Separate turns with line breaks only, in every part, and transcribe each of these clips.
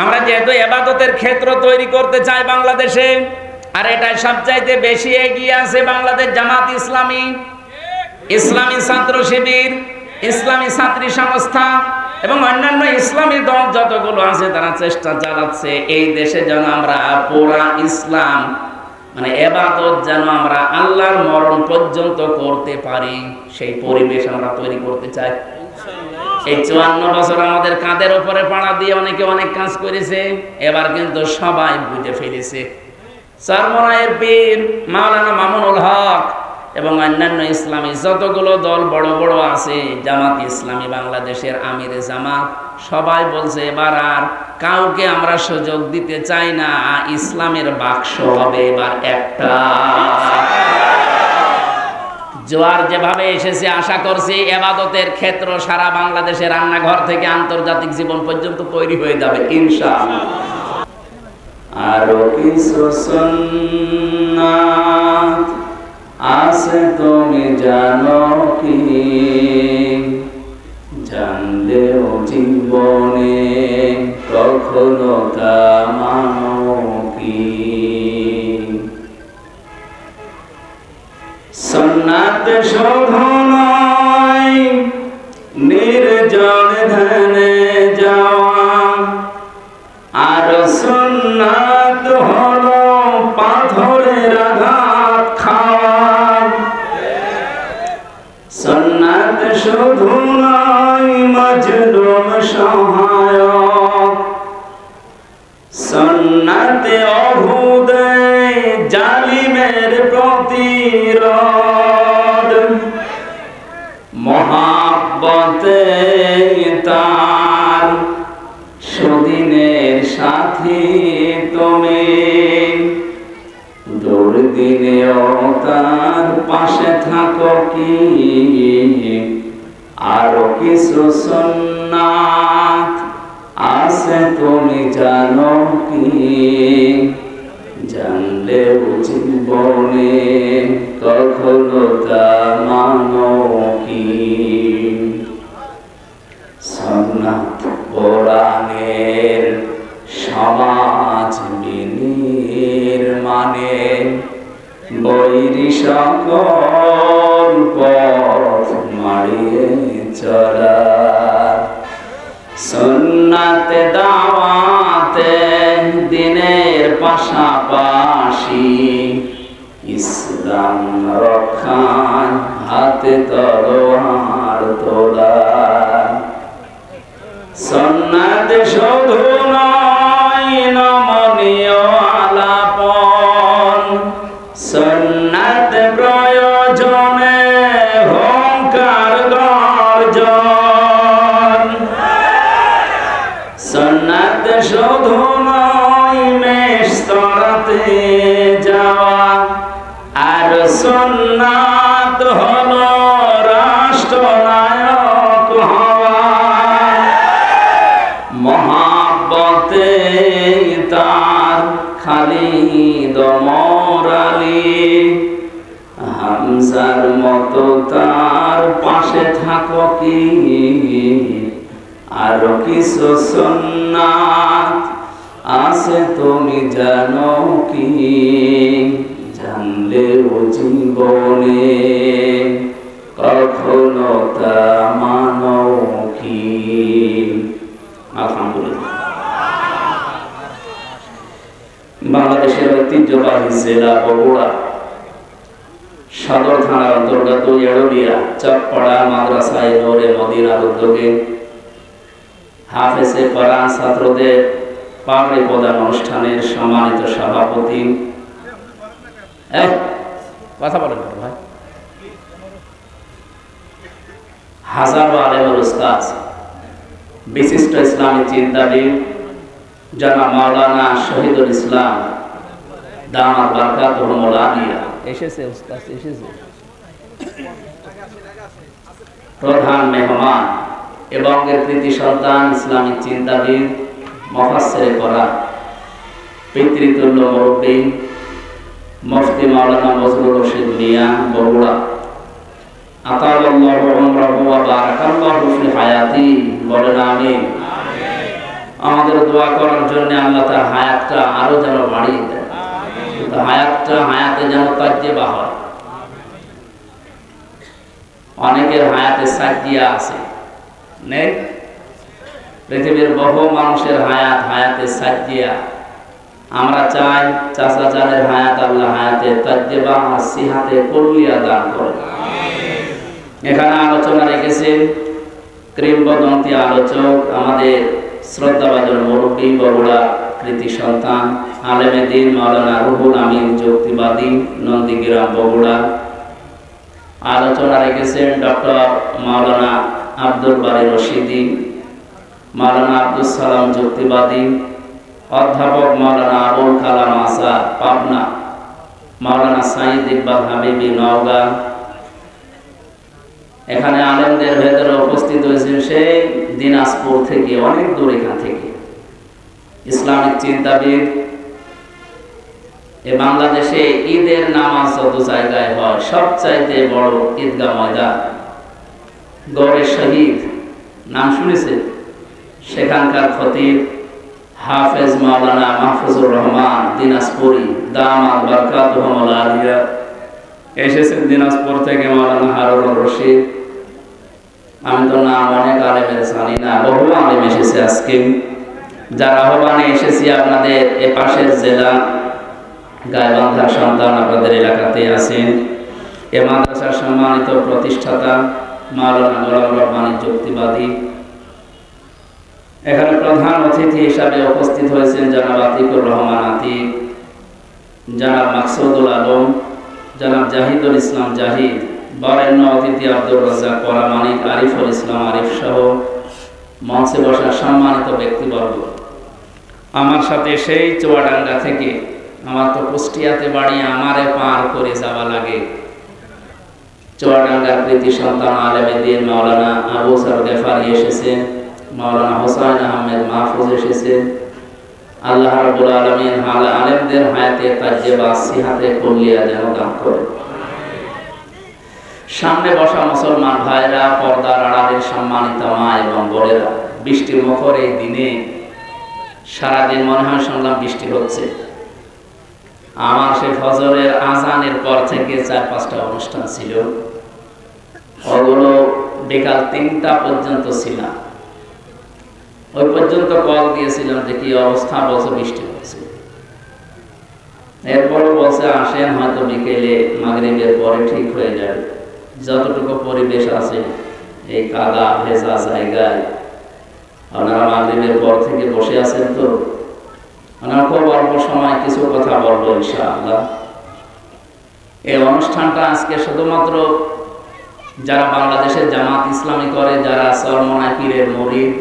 আমরা যেহেতু ইবাদতের ক্ষেত্র তৈরি করতে চাই বাংলাদেশে, আর এটা সবচাইতে বেশি এগিয়ে আছে বাংলাদেশ জামাত ইসলামী, ইসলামী ছাত্র শিবির, ইসলামী ছাত্রী সংস্থা এবং অন্যান্য ইসলামী দল যতগুলো আছে তারা চেষ্টা চালাচ্ছে এই দেশে যেন আমরা পুরা ইসলাম মানে ইবাদত যেন আমরা আল্লাহর মরণ পর্যন্ত করতে পারি, সেই পরিবেশ আমরা তৈরি করতে চাই। এই 54 বছর আমাদের কাঁধের উপরে পাড়া দিয়ে অনেকে অনেক কাজ করেছে, এবার কিন্তু সবাই বুঝে ফেলেছে। চরমনায়ের পীর মাওলানা মামুনুল হক এবং অন্যান্য ইসলামী যতগুলো দল বড় বড় আছে, জামাত ইসলামী বাংলাদেশের আমিরে জামাত সবাই বলছে এবার আর কাউকে আমরা সুযোগ দিতে চাই না, ইসলামের বাক্স হবে এবার একটা। জোয়ার যেভাবে এসেছে আশা করছি ইবাদতের ক্ষেত্র সারা বাংলাদেশের রান্নাঘর থেকে আন্তর্জাতিক জীবন পর্যন্ত তৈরি হয়ে যাবে ইনশাআল্লাহ। আরো কিছু সুন্নাত আছে তুমি জানো কি, জানলেও জীবনে কখনো তা মানো কি। সুন্নাত শুধু নয় নির্জন ধ্যানে যাওয়া, আর সুন্নাত হলো পাথরের আঘাত খাওয়া। সুন্নাত শুধু নয় মজলুম সহায়ক, সুন্নাতে অহুদে জালিমের প্রতিরোধ, মহাব্বতে তার সুদিনের সাথী তুমি, দুর্দিনেও তার পাশে থাকো কি। আরো কিছু সুন্নাত আছে তুমি জানো কি, জানলেও জীবনে কখনো তা মানো কি। সুন্নাত কোরআনের সমাজ বিনির্মাণে বৈরী সকল পথ মারিয়ে চলা, সুন্নাতে দাওয়াতে দিনের পাশাপাশি ইসলাম রক্ষায় হাতে তলোয়ার তোলা। সুন্নাত শুধু নয় নমনীয় আলাপন, সুন্নাত প্রয়োজনে হুঙ্কার গর্জন। সুন্নাত শুধু নয় মেশতরাতে যাওয়া, আর সুন্নাত হলো রাষ্ট্রনায়ক হওয়া। মহাব্বতে তার খালিদ ওমর আলী, হামজার মতো তার পাশে থাকো কি। আরো কিছু সুন্নাত আছে তুমি জানো কি, জানলেও জীবনে কখনো তা মানো কি। আলহামদুলিল্লাহ। বাংলাদেশের ঐতিহ্যবাহী জেলা বগুড়া সদর থানার অন্তর্গত এড়বিয়া চকপাড়া মাদ্রাসায় নূরে মদিনার উদ্যোগে হাফেজে কোরআন ছাত্রদের পাগড়ি প্রদান অনুষ্ঠানের সম্মানিত সভাপতি, কথা বলেন ভাই, হাজারো আলেমুল উস্তাদ, বিশিষ্ট ইসলামী চিন্তাবিদ জনাব মাওলানা শহীদুল ইসলাম দামাত বারকাতুহুল আলিয়া এসেছে, উস্তাদ এসেছে, প্রধান মেহমান এবং এর কৃতি সন্তান ইসলামী চিন্তাবিদ মুফাসসিরে কোরআন পিতৃতুল্য মুরব্বী মুফতি মাওলানা বজলুর রশিদ মিয়া বগুড়া, আতালাল্লাহু উমরাহু ওয়া বারাকাল্লাহু ফি হায়াতি, বলেন আমিন। আমাদের দোয়া করার জন্য আল্লাহ তার হায়াতটা আরো যেন বাড়িয়ে দেয়, হায়াতে যেন তাজ্জেবা হয়। অনেকের হায়াতে সাজ্জিয়া আছে, নেই? পৃথিবীর বহু মানুষের হায়াতে সাজ্জিয়া। আমরা চাই চাচা জানের হায়াত আল্লাহ হায়াতে তাজ্জেবা আর সিহাতে কুল্লিয়া দান করে। এখানে আলোচনা রেখেছেন কিংবদন্তি আলোচক, আমাদের শ্রদ্ধাভাজন মুরব্বী, বগুড়া কৃতি সন্তান, আলেমে দ্বীন মাওলানা রুহুল আমিন যুক্তিবাদী, নন্দীগ্রাম, বগুড়া। আলোচনা রেখেছেন ডক্টর মাওলানা আব্দুল বারী রশিদি, মাওলানা আব্দুল সালাম যুক্তিবাদী, অধ্যাপক মাওলানা আবুল কালাম আসাদ পাবনা, মাওলানা সাইদ ইকবাল হাবিবি নওগাঁ। এখানে আলেমদের ভেতরে উপস্থিত হয়েছেন সেই দিনাজপুর থেকে, অনেক দূর এখান থেকে ইসলামিক চিন্তাবিদ। এ বাংলাদেশে ঈদের নামাজ যত জায়গায় হয় সবচাইতে বড় ঈদগাহ ময়দান গৌরে শহীদ, নাম শুনেছে? সেখানকার খতিব হাফেজ মাওলানা মাহফুজুর রহমান দিনাজপুরি দামাত বারকাতুহুল আলিয়া এসেছেন দিনাজপুর থেকে। মাওলানা হারুন রশিদ, আমি তো নাম অনেক আলেমের জানি না, বহু আলেম এসেছে আজকে। যারা আহ্বানে এসেছি আপনাদের এ পাশের জেলা গাইবান্ধার সন্তান, আপনাদের এলাকাতে আছেন। এ মাদ্রাসার সম্মানিত প্রতিষ্ঠাতা মাওলানা গোলাম রব্বানী যুক্তিবাদী। এখানে প্রধান অতিথি হিসাবে উপস্থিত হয়েছেন জনাব আতিকুর রহমান আতিক, জনাব মাকসুদুল আলম, জনাব জাহিদুল ইসলাম জাহিদ, বরেণ্য অতিথি আব্দুর রাজ্জাক পরামানিক, আরিফুল ইসলাম আরিফ সহ মঞ্চে বসার সম্মানিত ব্যক্তিবর্গ। আমার সাথে সেই চুয়াডাঙ্গা থেকে, আমার তো কুষ্টিয়াতে বাড়ি, আমারে পার করে যাওয়া লাগে, চুয়াডাঙ্গার কৃতি সন্তান আলেমে দ্বীন মাওলানা আবু সার গেফারি এসেছেন, মাওলানা হোসাইন আহমেদ মাহফুজ এসেছেন। আল্লাহ রাব্বুল আলামিন আলেমদের হায়াতে তাজ্জেবা সিহাতে কুল্লিয়া যেন দান করে। সামনে বসা মুসলমান ভাইরা, পর্দার আড়ালের সম্মানিত মা এবং বোনেরা, বৃষ্টির মুখর এই দিনে সারাদিন মনে হয় শুনলাম বৃষ্টি হচ্ছে। আমার সেই ফজরের আজানের পর থেকে 4-5টা অনুষ্ঠান ছিল, ওগুলো বিকাল 3টা পর্যন্ত ছিলাম। ওই পর্যন্ত কল দিয়েছিলাম যে কি অবস্থা, বলছে বৃষ্টি হচ্ছে। এরপরও বলছে আসেন, হয়তো বিকেলে মাগরিবের পরে ঠিক হয়ে যাবে। যতটুকু পরিবেশ আছে এই কাদা ভেজা জায়গায় আপনারা মাগরিবের পর থেকে বসে আছেন, তো আমরা খুব অল্প সময় কিছু কথা বলবো ইনশাআল্লাহ। এই অনুষ্ঠানটা আজকে শুধুমাত্র যারা বাংলাদেশের জামাত ইসলামী করে, যারা চরমনাই পীরের মুরিদ,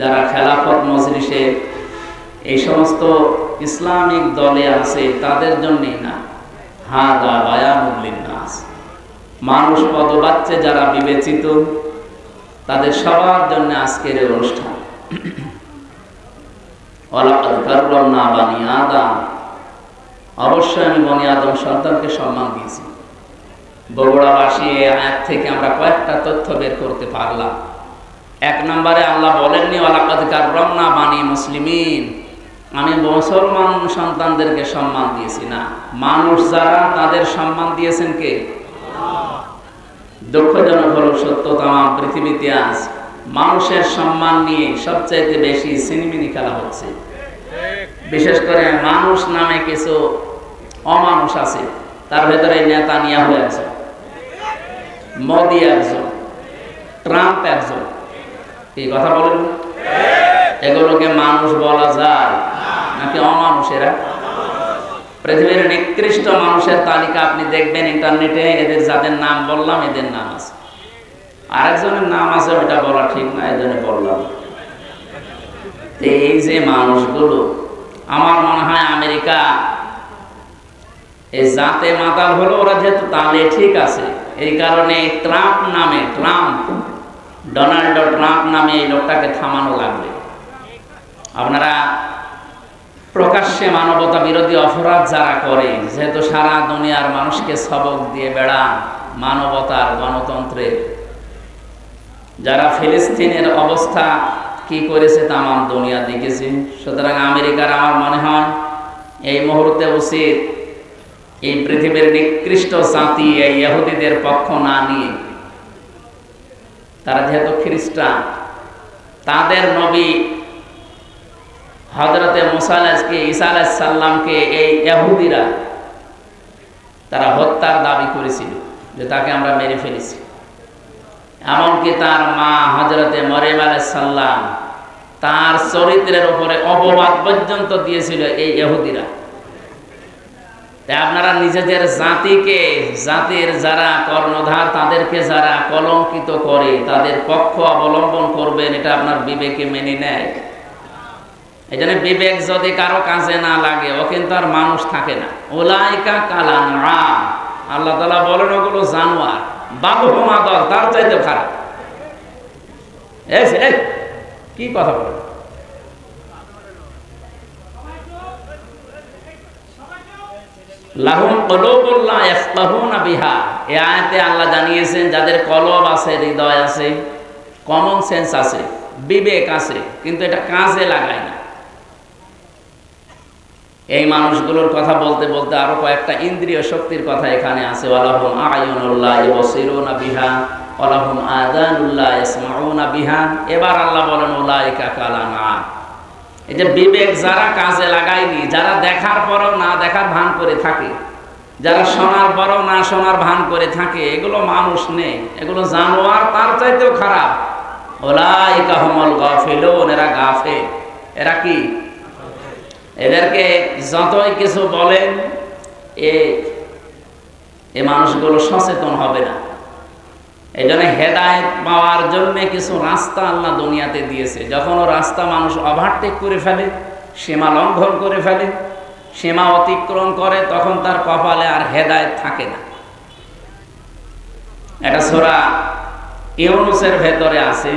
যারা খেলাফত মজলিসে এই সমস্ত ইসলামিক দলে আছে তাদের জন্যই না, হাদা বায়ানুল লিন্নাস, মানুষ পদবাচ্চে যারা বিবেচিত তাদের সবার জন্য আজকের এই অনুষ্ঠান। ওয়ালাকাদ কাররামনা বানি আদম, অবশ্যই আমি বনি আদম সন্তানকে সম্মান দিয়েছি। বগুড়াবাসী এই আয়াত থেকে আমরা কয়েকটা তথ্য বের করতে পারলাম। 1 নম্বরে আল্লাহ বলেননি ওয়ালাকাদ কাররামনা বানি মুসলিমিন, আমি মুসলমান সন্তানদেরকে সম্মান দিয়েছি, না, মানুষ যারা তাদের সম্মান দিয়েছেন কে? দুঃখজনক হলো সত্য, তাম পৃথিবীতে আজ মানুষের সম্মান নিয়ে সবচাইতে বেশি সিনেমিনি খেলা হচ্ছে। বিশেষ করে মানুষ নামে কিছু অমানুষ আছে, তার ভেতরে নেতানিয়াহু একজন, মোদি একজন, ট্রাম্প একজন। এই কথা বলেন, এগুলোকে মানুষ বলা যায় নাকি অমানুষেরা? পৃথিবীর নিকৃষ্ট মানুষের তালিকা আপনি দেখবেন ইন্টারনেটে, এদের যাদের নাম বললাম এদের নাম আছে। আরেকজনের নাম আছে, ওইটা বলা ঠিক না, এজন্য বললাম। এই যে মানুষগুলো, আমার মনে হয় আমেরিকা এই জাতে মাতাল হলো, ওরা যেহেতু তাহলে ঠিক আছে, এই কারণে ট্রাম্প নামে, ডোনাল্ড ট্রাম্প নামে এই লোকটাকে থামানো লাগবে। আপনারা প্রকাশ্যে মানবতা বিরোধী অপরাধ যারা করে, যেহেতু সারা দুনিয়ার মানুষকে সবক দিয়ে বেড়ান মানবতার, গণতন্ত্রের, যারা ফিলিস্তিনের অবস্থা কি করেছে তামাম দুনিয়া দেখেছে। সুতরাং আমেরিকার আমার মনে হয় এই মুহূর্তে উচিত এই পৃথিবীর নিকৃষ্ট জাতি এই ইহুদিদের পক্ষ না নিয়ে, তারা যেহেতু খ্রিস্টান, তাদের নবী হযরতে মুসা আলাইহিসকে ঈসা আলাইহিস সালামকে এই ইহুদিরা তারা হত্যার দাবি করেছিল যে তাকে আমরা মেরে ফেলেছি। এমনকি তার মা হযরতে মরিয়ম আলাইহিস সালাম, তার চরিত্রের উপরে অপবাদ পর্যন্ত দিয়েছিল এই ইহুদিরা। তাই আপনারা নিজেদের জাতিকে, জাতির যারা কর্ণধার তাদেরকে যারা কলঙ্কিত করে তাদের পক্ষ অবলম্বন করবেন, এটা আপনার বিবেকে মেনে নেয়? এই জন্য বিবেক যদি কারো কাজে না লাগে, ও কিন্তু আর মানুষ থাকে না। উলাইকা কালানআম, আল্লাহ তাআলা বলেন ওগুলো জানোয়ার, বাবুহুম আদল, তার চাইতে খারাপ। এই কি কথা বলে? লাহুম কুলুবুন লা ইয়াফকাহুনা বিহা, এই আয়াতে আল্লাহ জানিয়েছেন যাদের কলব আছে, হৃদয় আছে, কমন সেন্স আছে, বিবেক আছে, কিন্তু এটা কাজে লাগায় না। এই মানুষগুলোর কথা বলতে বলতে আরো কয়েকটা ইন্দ্রিয় শক্তির কথা এখানে আছে। ওয়ালাহুম আ'য়ুনুন লা ইউবসিরুনা বিহা ওয়ালাহুম আযানুন লা ইয়াসমাউনা বিহা। এবার আল্লাহ বলেন উলাইকা কালানআম। এই যে বিবেক যারা কাজে লাগায়নি, যারা দেখার পরও না দেখার ভান করে থাকে, যারা শোনার পরও না শোনার ভান করে থাকে, এগুলো মানুষ নেই, এগুলো জানোয়ার, তার চাইতেও খারাপ। উলাইকা হুমুল গাফিলুন, এরা গাফেল। এরা কি? এদেরকে যতই কিছু বলেন, এই মানুষগুলো সচেতন হবে না। এই জন্য হেদায়েত পাওয়ার জন্য কিছু রাস্তা আল্লাহ দুনিয়াতে দিয়েছে। যখন ও রাস্তা মানুষ ওভারটেক করে ফেলে, সীমা লঙ্ঘন করে ফেলে, সীমা অতিক্রম করে, তখন তার কপালে আর হেদায়েত থাকে না। এটা সূরা ইউনূসের ভেতরে আছে।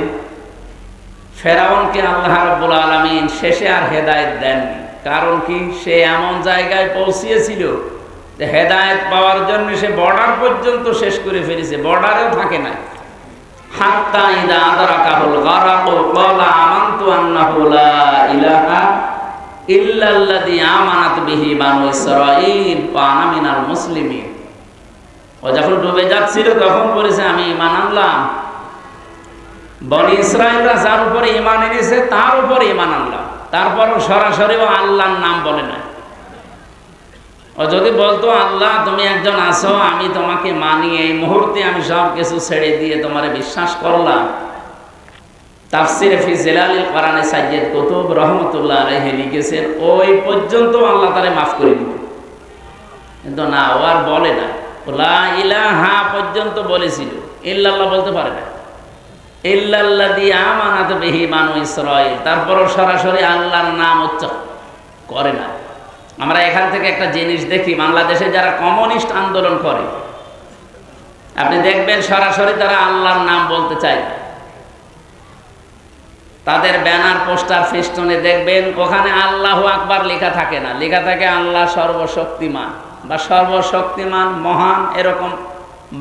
ফেরাউনকে আল্লাহ রাব্বুল আলামিন শেষে আর হেদায়েত দেননি। কারণ কি? সে এমন জায়গায় পৌঁছিয়েছিল যে হেদায়েত পাওয়ার জন্য সে বর্ডার পর্যন্ত শেষ করে ফেলেছে, বর্ডারেও থাকে না। হাত্তা ইযা আদরাকাহুল গারাকু ক্বালা আমানতু আন্নাহু লা ইলাহা ইল্লাল্লাযী আমানাত বিহি বানু ইসরাঈল ওয়া আনা মিনাল মুসলিমিন। ও যখন ডুবে যাচ্ছিল তখন বলেছে আমি ঈমান আনলাম। বনি ইসরাঈলরা যার উপরে ঈমান এনেছে তার উপরে ঈমান আনলাম। তারপরও সরাসরি ও আল্লাহর নাম বলে না। ও যদি বলতো আল্লাহ তুমি একজন আছো, আমি তোমাকে মানি, এই মুহূর্তে আমি সব কিছু ছেড়ে দিয়ে তোমারে বিশ্বাস করলাম, তাফসিরে ফি জিলালিল কোরআনে সাইয়্যিদ কুতুব রহমাতুল্লাহ আলাইহি লিখেছেন, ওই পর্যন্ত আল্লাহ তাআলা মাফ করে দিবেন। কিন্তু না, ও আর বলে না। লা ইলাহা পর্যন্ত বলেছিল, ইল্লাল্লাহ বলতে পারে না। ইল্লাল্লাযী আমানাত বিহি বানু ইসরাঈল, তারপরও সরাসরি আল্লাহর নাম উচ্চারণ করে না। আমরা এখান থেকে একটা জিনিস দেখি, বাংলাদেশে যারা কমিউনিস্ট আন্দোলন করে, আপনি দেখবেন সরাসরি তারা আল্লাহর নাম বলতে চায় না। তাদের ব্যানার, পোস্টার, ফেস্টুনে দেখবেন ওখানে আল্লাহু আকবার লেখা থাকে না, লেখা থাকে আল্লাহ সর্বশক্তিমান বা সর্বশক্তিমান মহান, এরকম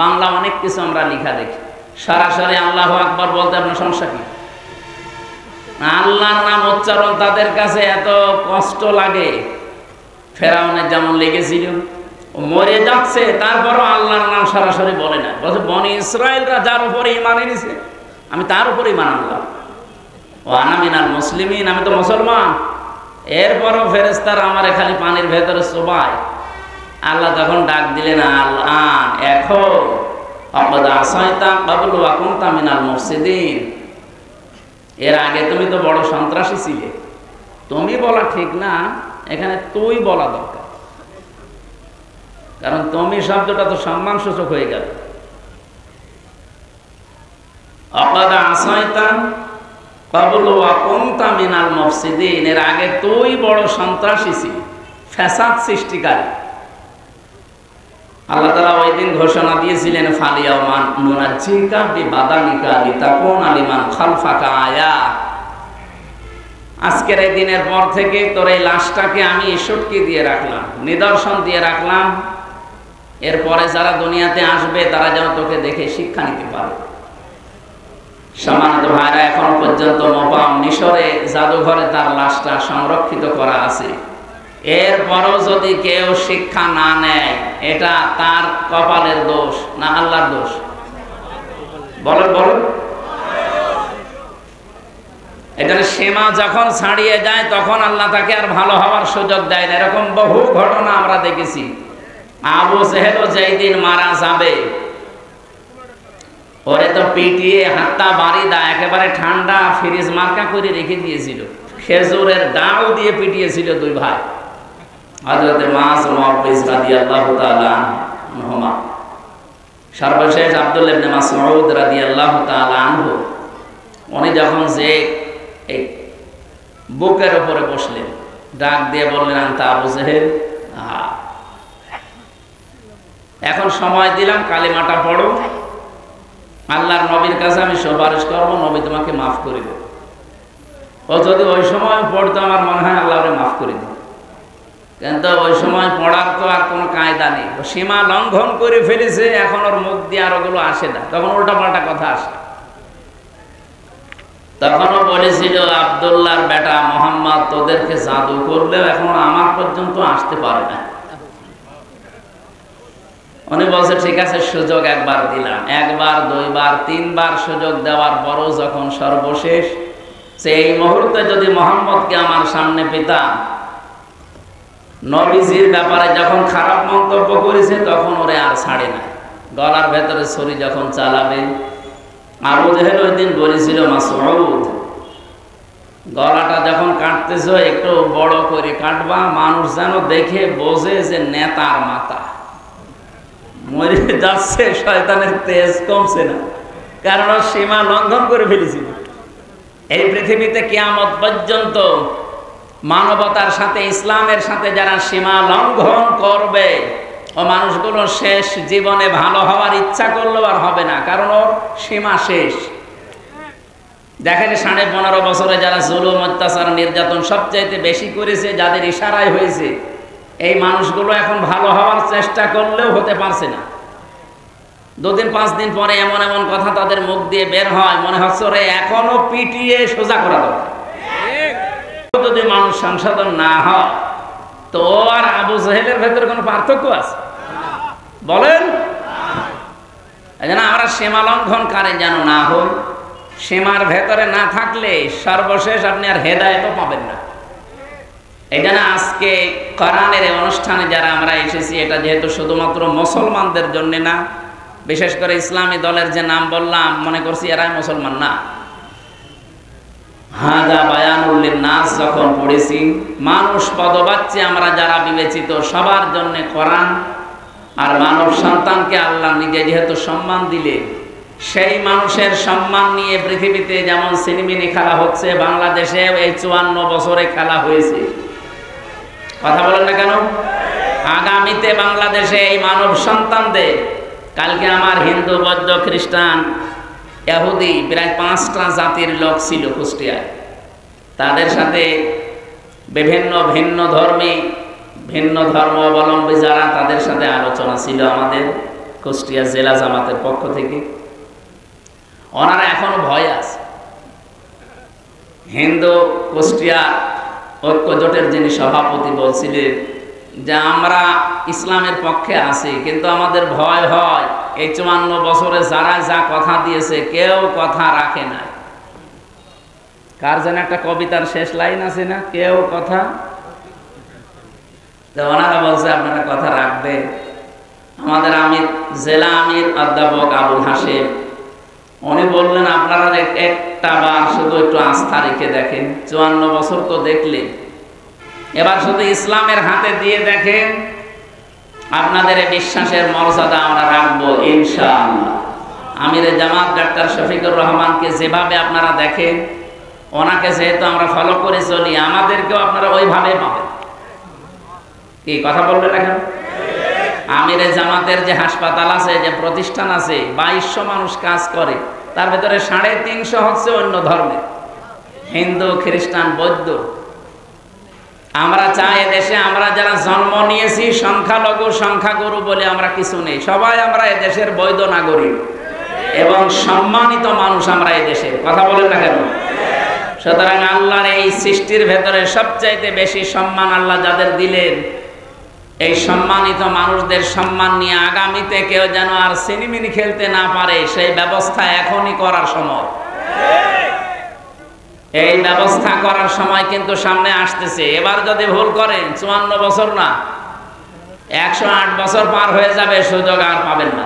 বাংলা অনেক কিছু আমরা লেখা দেখি। সরাসরি আল্লাহু আকবার বলতে আপনার সমস্যা কি? আল্লাহর নাম উচ্চারণ তাদের কাছে এত কষ্ট লাগে। ফেরাউনের যেমন লেগেছিল, মরে যাচ্ছে তারপরও আল্লাহর নাম সরাসরি বলে না, বলছে বনি ইসরাঈলরা যার উপরে ঈমান এনেছে আমি তার উপরে ঈমান আনলাম। ও আনা মিনাল মুসলিমিন, আমি তো মুসলমান। এরপরও ফেরেশতারা আমারে খালি পানির ভেতরে চোবায়। আল্লাহ তখন ডাক দিলেন, আল-আন, এখন আকাদ আসাইতা ক্বাবলু ওয়া কুনতা মিনাল মুফসিদিন, এর আগে তুমি তো বড় সন্ত্রাসী ছিলে। তুমি বলা ঠিক না, এখানে তুই বলা দরকার, কারণ তুমি শব্দটা তো সম্মানসূচক হয়ে গেল। আকাদ আসাইতা ক্বাবলু ওয়া কুনতা মিনাল মুফসিদিন, এর আগে তুই বড় সন্ত্রাসী ছিলি, ফ্যাসাদ সৃষ্টিকারী। আল্লাহ তাআলা ওই দিন ঘোষণা দিয়েছিলেন, ফালিয়াউমা নুনাজ্জিকা বিবাদানিকা লিতাকুনা লিমান খালফাকা আয়া, আজকের এই দিনের পর থেকে তোর এই লাশটাকে আমি সটকি দিয়ে রাখলাম, নিদর্শন দিয়ে রাখলাম, এরপরে যারা দুনিয়াতে আসবে তারা যেন তোকে দেখে শিক্ষা নিতে পারে। সম্মানিত ভাইরা, এখন পর্যন্ত মোপাম মিশরে জাদুঘরে তার লাশটা সংরক্ষিত করা আছে। এরপরও যদি কেউ শিক্ষা না নেয়, এটা তার কপালের দোষ না আল্লাহর দোষ? বলেন বলেন। এটা সীমা যখন ছাড়িয়ে যায় তখন আল্লাহ তাকে আর ভালো হওয়ার সুযোগ দেয় না। এরকম বহু ঘটনা আমরা দেখেছি। আবু জেহেলও যেই দিন মারা যাবে, ওরে তো পিটিয়ে হাতটা বাড়ি দা একেবারে ঠান্ডা ফ্রিজ মার্কা করে রেখে দিয়েছিল, খেজুরের ডাল দিয়ে পিটিয়েছিল দুই ভাই, হযরত মাস মুআবিজ রাদিয়াল্লাহু তাআলা আনহুমা। সর্বশেষ আব্দুল্লাহ ইবনে মাসউদ রাদিয়াল্লাহু তাআলা আনহু, উনি যখন যে এই বুকের উপরে বসলেন, ডাক দিয়ে বললেন, আনতা আবু জেহেল, এখন সময় দিলাম, কালিমাটা পড়ো, আল্লাহর নবীর কাছে আমি সুপারিশ করবো, নবী তোমাকে মাফ করে দেব। ও যদি ওই সময় পড়তো, আমার মনে হয় আল্লাহ ওরে মাফ করে দেব, কিন্তু ওই সময় পড়ার তো আর কোনো কায়দা নেই। ও সীমা লঙ্ঘন করে ফেলেছে, এখন ওর মুখ দিয়ে আর ওগুলো আসে না, তখন উল্টা পাল্টা কথা আসে। তখনও বলেছিল, আব্দুল্লাহর বেটা মোহাম্মদ তোদেরকে জাদু করলেও এখন আমার পর্যন্ত আসতে পারে না। উনি বলছে, ঠিক আছে, সুযোগ একবার দিলাম, একবার দুইবার তিনবার সুযোগ দেওয়ার পরও যখন সর্বশেষ, সেই মুহূর্তে যদি মোহাম্মদকে আমার সামনে পেতাম, নবীজির ব্যাপারে যখন খারাপ মন্তব্য করেছে তখন ওরে আর ছাড়ে না। গলার ভেতরে ছুরি যখন চালাবে, আবু জেহেল ওই দিন বলেছিল, মাসউদ গলাটা যখন কাটতেছো একটু বড় করে কাটবা, মানুষ যেন দেখে বোঝে যে নেতার মাথা। মরে যাচ্ছে, শয়তানের তেজ কমছে না, কারণ সীমা লঙ্ঘন করে ফেলেছিল। এই পৃথিবীতে কিয়ামত পর্যন্ত মানবতার সাথে, ইসলামের সাথে যারা সীমা লঙ্ঘন করবে, ও মানুষগুলো শেষ জীবনে ভালো হওয়ার ইচ্ছা করলেও আর হবে না, কারণ ওর সীমা শেষ। দেখেন 15.5 বছরে যারা জুলুম, অত্যাচার, নির্যাতন সবচাইতে বেশি করেছে, যাদের ইশারায় হয়েছে, এই মানুষগুলো এখন ভালো হওয়ার চেষ্টা করলেও হতে পারছে না। 2 দিন 5 দিন পরে এমন এমন কথা তাদের মুখ দিয়ে বের হয়, মনে হচ্ছে ওরে এখনো পিটিয়ে সোজা করা দরকার। যদি মানুষ সংশোধন না হয়, তো আর আবু জেহেলের ভেতরে কোনো পার্থক্য আছে? বলেন। আমরা সীমা লঙ্ঘনকারী যেন না হই। সীমার ভেতরে না থাকলে সর্বশেষ আপনি আর হেদায়েতও পাবেন না। এই জন্য আজকে কোরআনের অনুষ্ঠানে যারা আমরা এসেছি, এটা যেহেতু শুধুমাত্র মুসলমানদের জন্য না, বিশেষ করে ইসলামী দলের যে নাম বললাম, মনে করছি এরাই মুসলমান না। হাদা বায়ানুল লিন্নাস যখন পড়েছি, মানুষ পদবাচ্চে আমরা যারা বিবেচিত, সবার জন্য কোরআন। আর মানব সন্তানকে আল্লাহ নিজে যেহেতু সম্মান দিলে, সেই মানুষের সম্মান নিয়ে পৃথিবীতে যেমন সিনেমিনি খেলা হচ্ছে, বাংলাদেশে এই 54 বছরে খেলা হয়েছে। কথা বলেন না কেন? আগামীতে বাংলাদেশে এই মানব সন্তানদের, কালকে আমার হিন্দু, বৌদ্ধ, খ্রিস্টান, ইহুদি প্রায় 5টা জাতির লোক ছিল কুষ্টিয়ায়। তাদের সাথে বিভিন্ন ভিন্ন ধর্মী, ভিন্ন ধর্ম অবলম্বী যারা, তাদের সাথে আলোচনা ছিল আমাদের কুষ্টিয়া জেলা জামাতের পক্ষ থেকে। ওনারা এখনো ভয় আছে। হিন্দু কুষ্টিয়া ঐক্য জোটের যিনি সভাপতি বলছিলেন যে আমরা ইসলামের পক্ষে আছি, কিন্তু আমাদের ভয় হয় এই 54 বছরে যারা যা কথা দিয়েছে কেউ কথা রাখে না। কার যেন একটা কবিতার শেষ লাইন আছে না, কেউ কথা, তো ওনারা বলছে আপনারা কথা রাখবে। আমাদের আমির, জেলা আমির অধ্যাপক আবুল হাশেম, উনি বললেন আপনারা একটা বার শুধু একটু আস্থা রেখে দেখেন, 54 বছর তো দেখলেন, এবার শুধু ইসলামের হাতে দিয়ে দেখেন, আপনাদের বিশ্বাসের মর্যাদা আমরা রাখবো ইনশাআল্লাহ। আমিরে জামাত ডাক্তার শফিকুর রহমানকে যেভাবে আপনারা দেখেন, ওনাকে যেহেতু আমরা ফলো করে চলি, আমাদেরকেও আপনারা ওইভাবে পাবেন। কি কথা বলবেন এখন? আমিরে জামাতের যে হাসপাতাল আছে, যে প্রতিষ্ঠান আছে, 2200 মানুষ কাজ করে, তার ভেতরে 350 হচ্ছে অন্য ধর্মের, হিন্দু, খ্রিস্টান, বৌদ্ধ। আমরা চাই দেশে আমরা যারা জন্ম নিয়েছি সংখ্যালঘু সংখ্যাগুরু বলে আমরা কিছু নেই, সবাই আমরা এদেশের বৈধ নাগরিক। এবং সম্মানিত মানুষ আমরা এই দেশের, কথা বলেন না কেন? সুতরাং আল্লাহর এই সৃষ্টির ভেতরে সবচাইতে বেশি সম্মান আল্লাহ যাদের দিলেন, এই সম্মানিত মানুষদের সম্মান নিয়ে আগামীতে কেউ যেন আর সিনেমিনি খেলতে না পারে, সেই ব্যবস্থা এখনই করার সময়। এই ব্যবস্থা করার সময় কিন্তু সামনে আসতেছে। এবার যদি ভুল করেন 54 বছর না 108 বছর পার হয়ে যাবে, সুযোগ আর পাবেন না।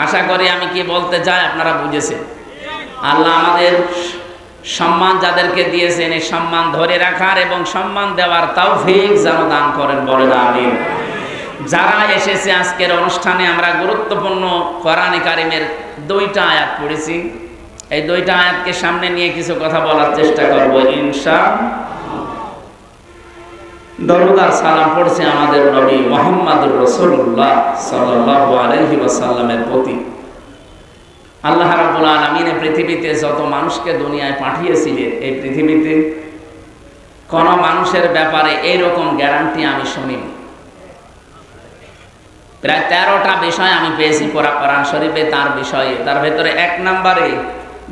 আশা করি আমি কি বলতে চাই আপনারা বুঝেছেন। আল্লাহ আমাদের সম্মান যাদেরকে দিয়েছেন, এই সম্মান ধরে রাখার এবং সম্মান দেওয়ার তৌফিক যেন দান করেন, বলেন আমিন। যারা এসেছে আজকের অনুষ্ঠানে, আমরা গুরুত্বপূর্ণ কোরআনে কারিমের 2টা আয়াত পড়েছি। এই 2টা আয়াতকে সামনে নিয়ে কিছু কথা বলার চেষ্টা করব ইনশাআল্লাহ। দরুদ আর সালাম পড়ছে আমাদের নবী মুহাম্মদুর রাসূলুল্লাহ সাল্লাল্লাহু আলাইহি ওয়াসাল্লামের প্রতি। আল্লাহ রাব্বুল আলামিন পৃথিবীতে যত মানুষকে দুনিয়ায় পাঠিয়েছিলেন, এই পৃথিবীতে কোন মানুষের ব্যাপারে এইরকম গ্যারান্টি আমি শুনিনি। প্রায় 13টা বিষয় আমি পেয়েছি কোরআন শরীফে তার বিষয়ে। তার ভেতরে 1 নম্বরে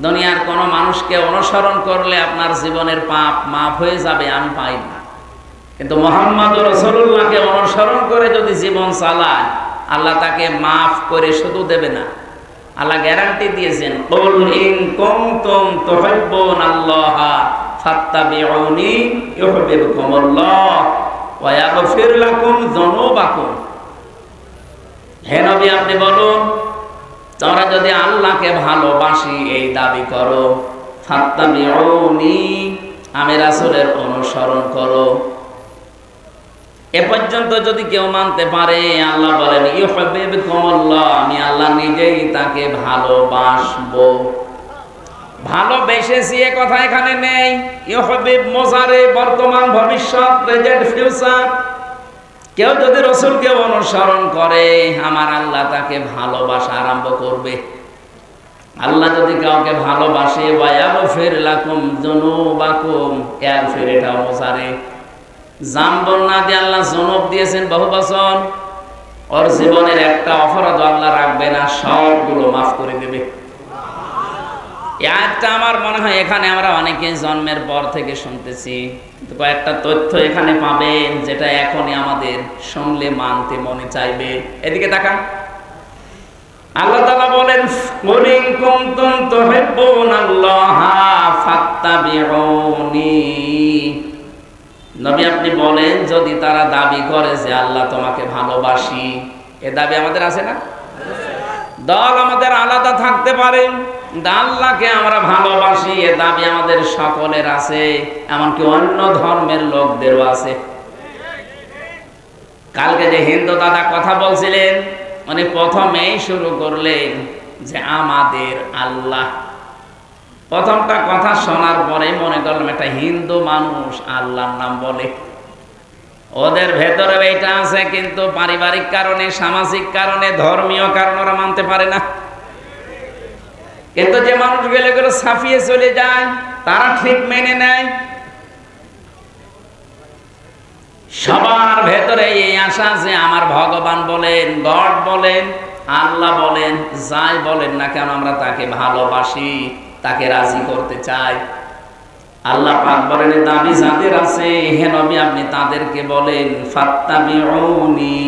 দুনিয়ার কোন মানুষকে অনুসরণ করলে আপনার জীবনের পাপ মাফ হয়ে যাবে, আমি পাই না। কিন্তু মুহাম্মদুর রাসূলুল্লাহকে অনুসরণ করে যদি জীবন চালায়, আল্লাহ তাকে মাফ করে শুধু দেবে না, আল্লাহ গ্যারান্টি দিয়েছেন, কুল ইন কুনতুম তুহিব্বুনাল্লাহা ফাত্তাবিউনি ইউহিব্বুকুমুল্লাহ ওয়া ইয়াগফির লাকুম যুনুবাকুম। হে নবী, আপনি বলুন, তোমরা যদি আল্লাহকে ভালোবাসি এই দাবি করো, ফাত্তাবিউনি, আমি রাসূলের অনুসরণ করো। এ পর্যন্ত যদি কেউ মানতে পারে, আল্লাহ বলেন ইউহিব্বুকুমুল্লাহ, আমি আল্লাহ নিজেই তাকে ভালোবাসবো। ভালোবেসেছি এ কথা এখানে নেই। ইউহিব্বু মুজারে, বর্তমান, ভবিষ্যৎ, প্রেজেন্ট, ফিউচার। কেউ যদি রাসূলকে অনুসরণ করে, আমার আল্লাহ তাকে ভালোবাসা আরম্ভ করবে। আল্লাহ যদি কাউকে ভালোবাসে, ওয়া ইয়াগফির লাকুম যুনুবাকুম, ইয়াগফির এটা মুজারে। জাম্বন না দিয়ে আল্লাহ জনব দিয়েছেন বহু বছর। ওর জীবনের একটা অপরাধ আল্লাহ রাখবে না, সবগুলো মাফ করে দেবে। একটা আমার মনে হয় এখানে আমরা অনেকে জন্মের পর থেকে শুনতেছি, কিন্তু কয়েকটা তথ্য এখানে পাবেন যেটা এখনই আমাদের শুনলে মানতে মনে চাইবে। এদিকে তাকান। আল্লাহ তাআলা বলেন, কুল ইন কুনতুম তুহিব্বুনাল্লাহা ফাত্তাবিউনি। নবী, আপনি বলেন, যদি তারা দাবি করে যে আল্লাহ তোমাকে ভালোবাসি, এ দাবি আমাদের আছে না? দল আমাদের আলাদা থাকতে পারে, আল্লাহকে আমরা ভালোবাসি এ দাবি আমাদের সকলের আছে, এমনকি অন্য ধর্মের লোকদেরও আছে। কালকে যে হিন্দু দাদা কথা বলছিলেন, উনি প্রথমেই শুরু করলেন যে আমাদের আল্লাহ। প্রথমটা কথা শোনার পরে মনে করলাম একটা হিন্দু মানুষ আল্লাহর নাম বলে। ওদের ভেতরে এটা আছে, কিন্তু পারিবারিক কারণে, সামাজিক কারণে, ধর্মীয় কারণে ওরা মানতে পারে না। কিন্তু যে মানুষগুলো এগুলো ছাপিয়ে চলে যায়, তারা ঠিক মেনে নেয়। সবার ভেতরে এই আশা যে আমার ভগবান বলেন, গড বলেন, আল্লাহ বলেন, যাই বলেন না কেন আমরা তাকে ভালোবাসি, তাকে রাজি করতে চাই। আল্লাহ পাক বলেন, দাবি যাদের আছে হে নবী আপনি তাদেরকে বলেন ফাত্তাবিউনি,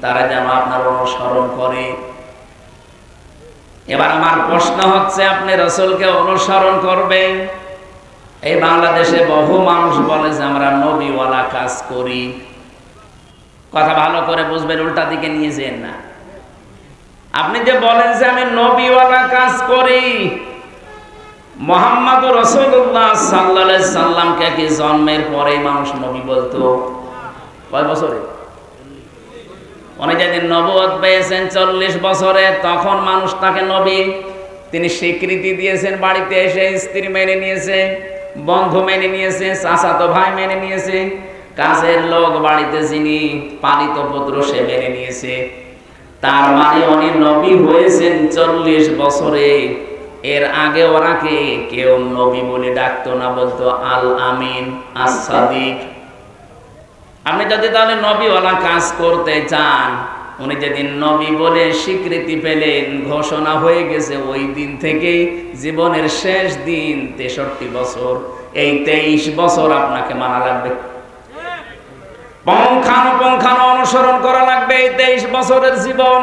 তারা যেন আপনার অনুসরণ করে। এবার আমার প্রশ্ন হচ্ছে, আপনি রাসূলকে অনুসরণ করবেন। এই বাংলাদেশে বহু মানুষ বলে যে আমরা নবীওয়ালা কাজ করি। কথা ভালো করে বুঝবেন, উল্টা দিকে নিয়ে যেন না। আপনি যে বলেন যে আমি নবীওয়ালা কাজ করি, মুহাম্মদুর রাসূলুল্লাহ সাল্লাল্লাহু আলাইহি সাল্লামকে কি জন্মের পরেই মানুষ নবী বলতো? কয় বছরে? উনি যেদিন নবুয়ত পেয়েছেন 40 বছরে, তখন মানুষ তাকে নবী, তিনি স্বীকৃতি দিয়েছেন। বাড়িতে এসে স্ত্রী মেনে নিয়েছে, বন্ধু মেনে নিয়েছে, চাচাতো ভাই মেনে নিয়েছে, কাজের লোক বাড়িতে যিনি পালিত পুত্র সে মেনে নিয়েছে। তার মানে উনি নবী হয়েছেন 40 বছরে। এর আগে ওনাকে কেউ নবী বলে ডাকতো না, বলতো আল আমিন, আস-সাদিক। আপনি যদি তাহলে নবীওয়ালা কাজ করতে চান, উনি যেদিন নবী বলে স্বীকৃতি পেলেন, ঘোষণা হয়ে গেছে, ওই দিন থেকেই জীবনের শেষ দিন 63 বছর, এই 23 বছর আপনাকে মানা লাগবে, পঙ্খানুপুঙ্খানু অনুসরণ করা লাগবে এই 23 বছরের জীবন।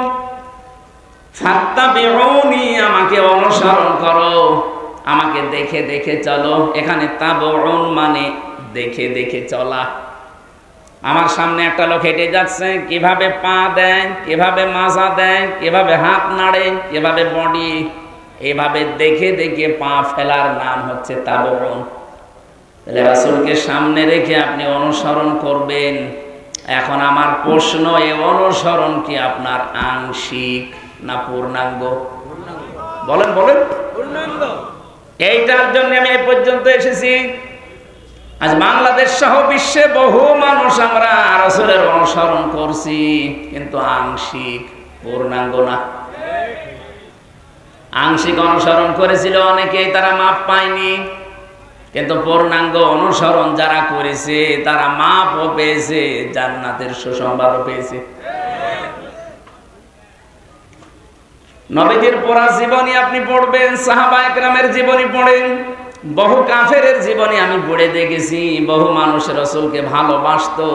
ফাত্তাবিউনি, আমাকে অনুসরণ করো, আমাকে দেখে দেখে চলো। এখানে তাবউন মানে দেখে দেখে চলা। আমার সামনে একটা লোক হেঁটে যাচ্ছে, কিভাবে পা দেয়, কিভাবে মাজা দেয়, কিভাবে হাত নাড়ে, কিভাবে বডি, এভাবে দেখে দেখে পা ফেলার নাম হচ্ছে তাবউন। তাহলে রাসূলকে সামনে রেখে আপনি অনুসরণ করবেন। এখন আমার প্রশ্ন, এই অনুসরণ কি আপনার আংশিক না পূর্ণাঙ্গ? বলেন বলেন। পূর্ণাঙ্গ। এইটার জন্য আমি এই পর্যন্ত এসেছি। আজ বাংলাদেশ সহ বিশ্বে বহু মানুষ আমরা রাসূলের অনুসরণ করছি, কিন্তু আংশিক, পূর্ণাঙ্গ না। আংশিক অনুসরণ করেছিল অনেকেই, তারা মাপ পায়নি, কিন্তু পূর্ণাঙ্গ অনুসরণ যারা করেছে তারা মাপও পেয়েছে, জান্নাতের সুসংবাদও পেয়েছে। নবীজির পুরা জীবনী আপনি পড়বেন, সাহাবায়ে কেরামের জীবনী পড়েন, বহু কাফেরের জীবনী আমি পড়ে দেখেছি। বহু মানুষ রাসূলকে ভালোবাসতো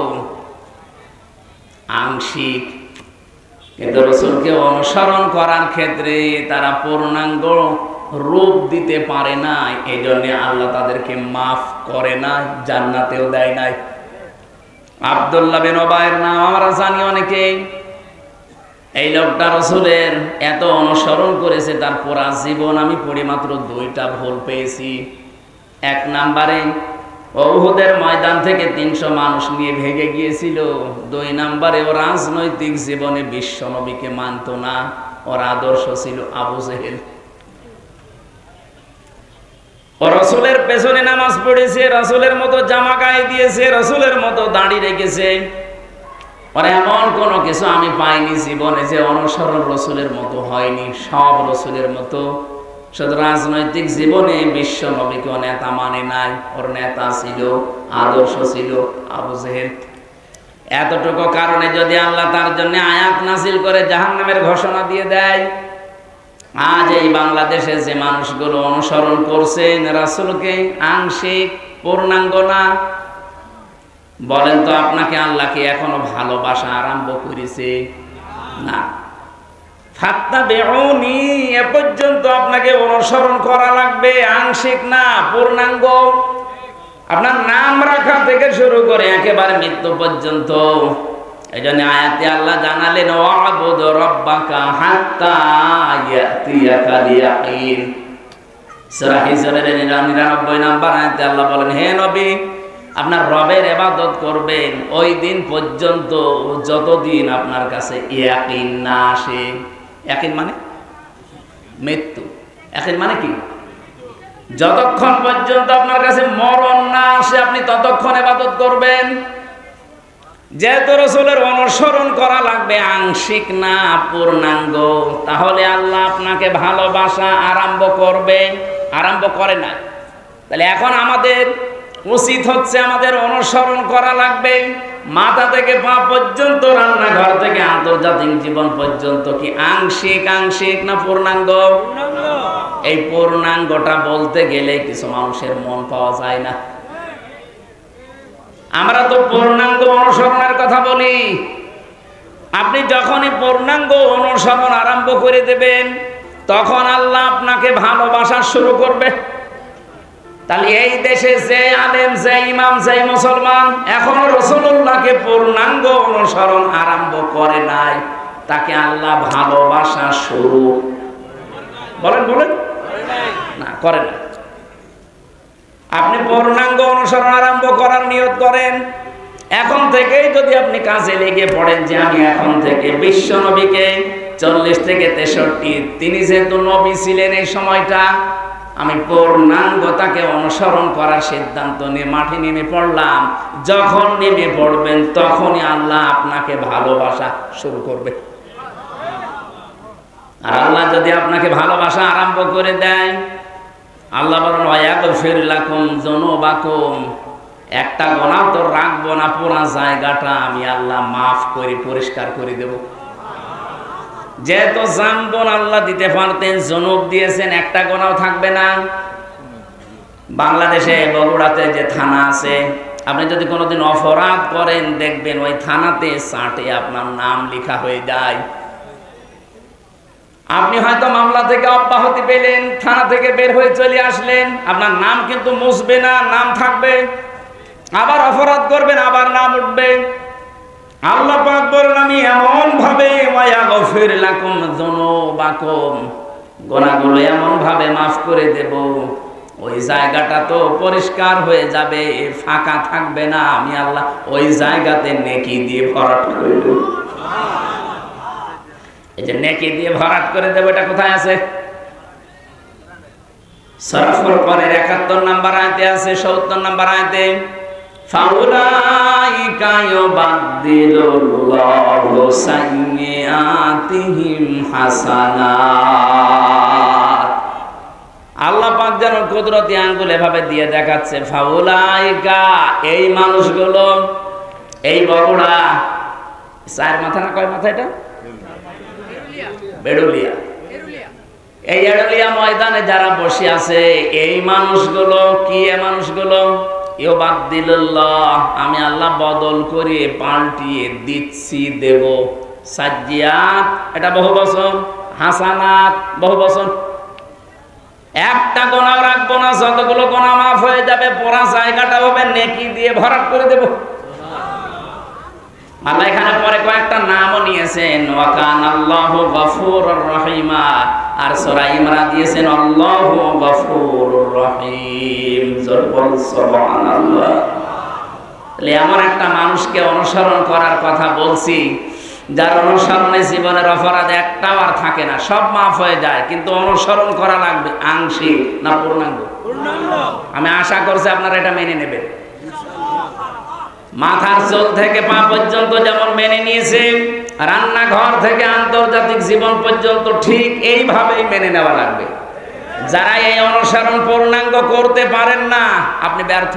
আংশিক, কিন্তু রাসূলকে অনুসরণ করার ক্ষেত্রে তারা পূর্ণাঙ্গ রূপ দিতে পারে না, এই জন্য আল্লাহ তাদেরকে মাফ করে না, জান্নাতেও দেয় নাই। আব্দুল্লাহ বিন উবাইয়ের নাম আমরা জানি অনেকেই। এই লোকটা রাসূলের এত অনুসরণ করেছে, তার পুরা জীবন আমি পড়ি মাত্র 2টা ভুল পেয়েছি। 1 নম্বরে উহুদের ময়দান থেকে 300 মানুষ নিয়ে ভেগে গিয়েছিল। 2 নম্বরে ও রাজনৈতিক জীবনে বিশ্ব নবীকে মানত না, ওর আদর্শ ছিল আবু জেহেল। ও রাসূলের পেছনে নামাজ পড়েছে, রাসূলের মতো জামা গায়ে দিয়েছে, রাসূলের মতো দাড়ি রেখেছে। আর এমন কোনো কিছু আমি পাইনি জীবনে যে অনুসরণ রাসূলের মতো হয়নি, সব রাসূলের মতো। শুধু রাজনৈতিক জীবনে বিশ্ব নবীকে নেতা মানে নাই, ওর নেতা ছিল, আদর্শ ছিল আবু জেহেল। এতটুকু কারণে যদি আল্লাহ তার জন্য আয়াত নাযিল করে জাহান্নামের ঘোষণা দিয়ে দেয়, আজ এই বাংলাদেশে যে মানুষগুলো অনুসরণ করছেন রাসূলকে আংশিক, পূর্ণাঙ্গ না, বলেন তো আপনাকে আল্লাহ কি এখনো ভালোবাসা আরম্ভ করেছে? না। ফাত্তাবিউনি, এ পর্যন্ত আপনাকে অনুসরণ করা লাগবে, আংশিক না, পূর্ণাঙ্গ। আপনার নাম রাখা থেকে শুরু করে একেবারে মৃত্যু পর্যন্ত। এই জন্য আয়াতে আল্লাহ জানালেন, ওয়াবুদ রাব্বাকা হাত্তা ইয়াতিয়াকাল ইয়াকিন। সূরা হিজরের 99 নম্বর আয়াতে আল্লাহ বলেন, হে নবী, আপনার রবের ইবাদত করবেন ওই দিন পর্যন্ত যতদিন আপনার কাছে ইয়াকিন না আসে। ইয়াকিন মানে মৃত্যু, ইয়াকিন মানে কি? যতক্ষণ পর্যন্ত আপনার কাছে মরণ না আসে আপনি ততক্ষণ ইবাদত করবেন। যেহেতু রাসূলের অনুসরণ করা লাগবে আংশিক না, পূর্ণাঙ্গ, তাহলে আল্লাহ আপনাকে ভালোবাসা আরম্ভ করবে, আরম্ভ করে না। তাহলে এখন আমাদের উচিত হচ্ছে আমাদের অনুসরণ করা লাগবে মাথা থেকে পা পর্যন্ত, রান্নাঘর থেকে আন্তর্জাতিক জীবন পর্যন্ত। কি আংশিক, আংশিক না পূর্ণাঙ্গ? এই পূর্ণাঙ্গটা বলতে গেলে কিছু মানুষের মন পাওয়া যায় না। আমরা তো পূর্ণাঙ্গ অনুসরণের কথা বলি। আপনি যখনই পূর্ণাঙ্গ অনুসরণ আরম্ভ করে দেবেন, তখন আল্লাহ আপনাকে ভালোবাসা শুরু করবে। তাহলে এই দেশে যে আলেম, যে ইমাম, যে মুসলমান এখনো রাসূলুল্লাহকে পূর্ণাঙ্গ অনুসরণ আরম্ভ করে নাই, তাকে আল্লাহ ভালোবাসা শুরু বলেন বলেন না, করে না। আপনি পূর্ণাঙ্গ অনুসরণ আরম্ভ করার নিয়ত করেন, এখন থেকেই যদি আপনি কাজে লেগে পড়েন যে আমি এখন থেকে বিশ্ব নবীকে 40 থেকে 63, তিনি যেহেতু নবী ছিলেন এই সময়টা, আমি পূর্ণাঙ্গতাকে অনুসরণ করার সিদ্ধান্ত নিয়ে মাঠে নেমে পড়লাম। যখন নেমে পড়বেন তখনই আল্লাহ আপনাকে ভালোবাসা শুরু করবে। আর আল্লাহ যদি আপনাকে ভালোবাসা আরম্ভ করে দেয়, আল্লাহ বলেন ওয়ায়াগফির লাকুম যুনুবাকুম, একটা গুনাহ তো রাখবো না, পুরো জায়গাটা আমি আল্লাহ মাফ করে পরিষ্কার করে দেব। যেহেতু জাম্বন আল্লাহ দিতে পারতেন, জুনুব দিয়েছেন, একটা গোনাও থাকবে না। বাংলাদেশে বগুড়াতে যে থানা আছে, আপনি যদি কোনোদিন অপরাধ করেন দেখবেন ওই থানাতে চার্টে আপনার নাম লেখা হয়ে যায়। আপনি হয়তো মামলা থেকে অব্যাহতি পেলেন, থানা থেকে বের হয়ে চলে আসলেন, আপনার নাম কিন্তু মুছবে না, নাম থাকবে। আবার অপরাধ করবেন, আবার নাম উঠবে। আল্লাহ পাক বলেন আমি এমন ভাবে ওয়ায়াগফির লাকুম যুনুবাকুম, গুনাহগুলো এমন ভাবে মাফ করে দেব, ওই জায়গাটা তো পরিষ্কার হয়ে যাবে, ফাঁকা থাকবে না। আমি আল্লাহ ওই জায়গাতে নেকি দিয়ে ভরাট করে দেব। এই যে নেকি দিয়ে ভরাট করে দেব, এটা কোথায় আছে? সূরা ফুরকানের ৭১ নম্বর আয়াতে আছে, ৭০ নম্বর আয়াতে ফাউলাইকা ইউবাদদিলুল্লাহু সাইয়্যাতিহিম হাসানাত। আল্লাহ পাক যেন কুদরতি আঙ্গুল এভাবে দিয়ে দেখাচ্ছে, ফাউলাইকা এই মানুষগুলো, এই বগুড়া, চার মাথা না কয় মাথা এটা? বেড়ুলিয়া। এই এড়ুলিয়া ময়দানে যারা বসে আছে এই মানুষগুলো কি? এ মানুষগুলো ইউবাদদিলুল্লাহ, আমি আল্লাহ বদল করে পাল্টিয়ে দিচ্ছি, দেব। সাজ্জিয়াত এটা বহু বচন, হাসানাত বহু বচন। একটা গোনাও রাখবো না, যতগুলো গোনা মাফ হয়ে যাবে, পুরা জায়গাটা হবে নেকি দিয়ে ভরাট করে দেব। আল্লাহ এখানে পরে কয়েকটা নামও নিয়েছেন, ওয়া কানাল্লাহু গফুরুর রহিমা, আর সূরা ইমরান দিয়েছেন আল্লাহু গফুরুর রহিম। জোরবল সুবহানাল্লাহ। তাহলে এমন একটা মানুষকে অনুসরণ করার কথা বলছি, যার অনুসরণে জীবনের অপরাধ একটাও আর থাকে না, সব মাফ হয়ে যায়, কিন্তু অনুসরণ করা লাগবে আংশিক না পূর্ণাঙ্গ। আমি আশা করছি আপনারা এটা মেনে নেবেন। মাথার চুল থেকে পা পর্যন্ত যেমন মেনে নিয়েছে, রান্নাঘর থেকে আন্তর্জাতিক জীবন পর্যন্ত ঠিক এইভাবেই মেনে নেওয়া লাগবে। যারা এই অনুসরণ পূর্ণাঙ্গ করতে পারেন না, আপনি ব্যর্থ।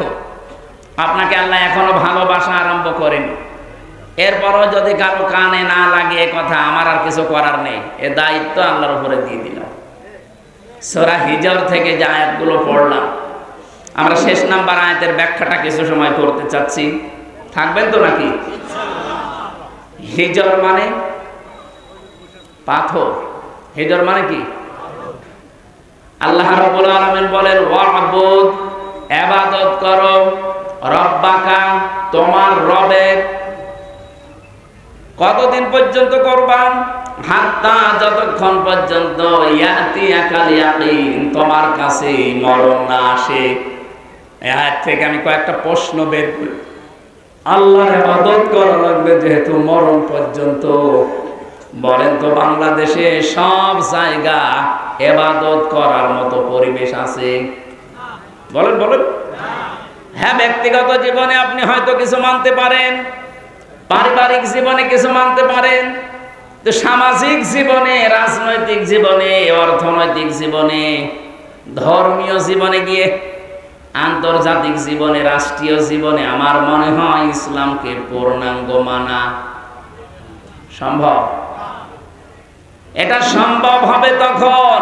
আপনাকে আল্লাহ এখনো ভালোবাসা আরম্ভ করেন। এরপরও যদি কারো কানে না লাগে এ কথা, আমার আর কিছু করার নেই, এ দায়িত্ব আল্লাহর উপরে দিয়ে দিলাম। সূরা হিজর থেকে যে আয়াতগুলো পড়লাম, আমরা শেষ নাম্বার আয়াতের ব্যাখ্যাটা কিছু সময় করতে চাচ্ছি। থাকবেন তো নাকি? হিজর মানে পাথর। হিজর মানে কি? আল্লাহ রাব্বুল আলামিন বলেন ওয়া'বুদ, ইবাদত করো, রব্বাকা, তোমার রবের। কতদিন পর্যন্ত করবেন? হাত্তা, যতক্ষণ পর্যন্ত ইয়াতিয়াকাল ইয়াকিন, তোমার কাছে মরণ না আসে। এই আয়াত থেকে আমি কয়েকটা প্রশ্ন বের করি। আল্লাহর ইবাদত করা লাগবে যেহেতু মরণ পর্যন্ত, বলেন তো বাংলাদেশে সব জায়গা ইবাদত করার মতো পরিবেশ আছে? বলেন বলেন। হ্যাঁ, ব্যক্তিগত জীবনে আপনি হয়তো কিছু মানতে পারেন, পারিবারিক জীবনে কিছু মানতে পারেন, তো সামাজিক জীবনে, রাজনৈতিক জীবনে, অর্থনৈতিক জীবনে, ধর্মীয় জীবনে গিয়ে, আন্তর্জাতিক জীবনে, রাষ্ট্রীয় জীবনে আমার মনে হয় ইসলামকে পূর্ণাঙ্গ মানা সম্ভব। এটা সম্ভব হবে তখন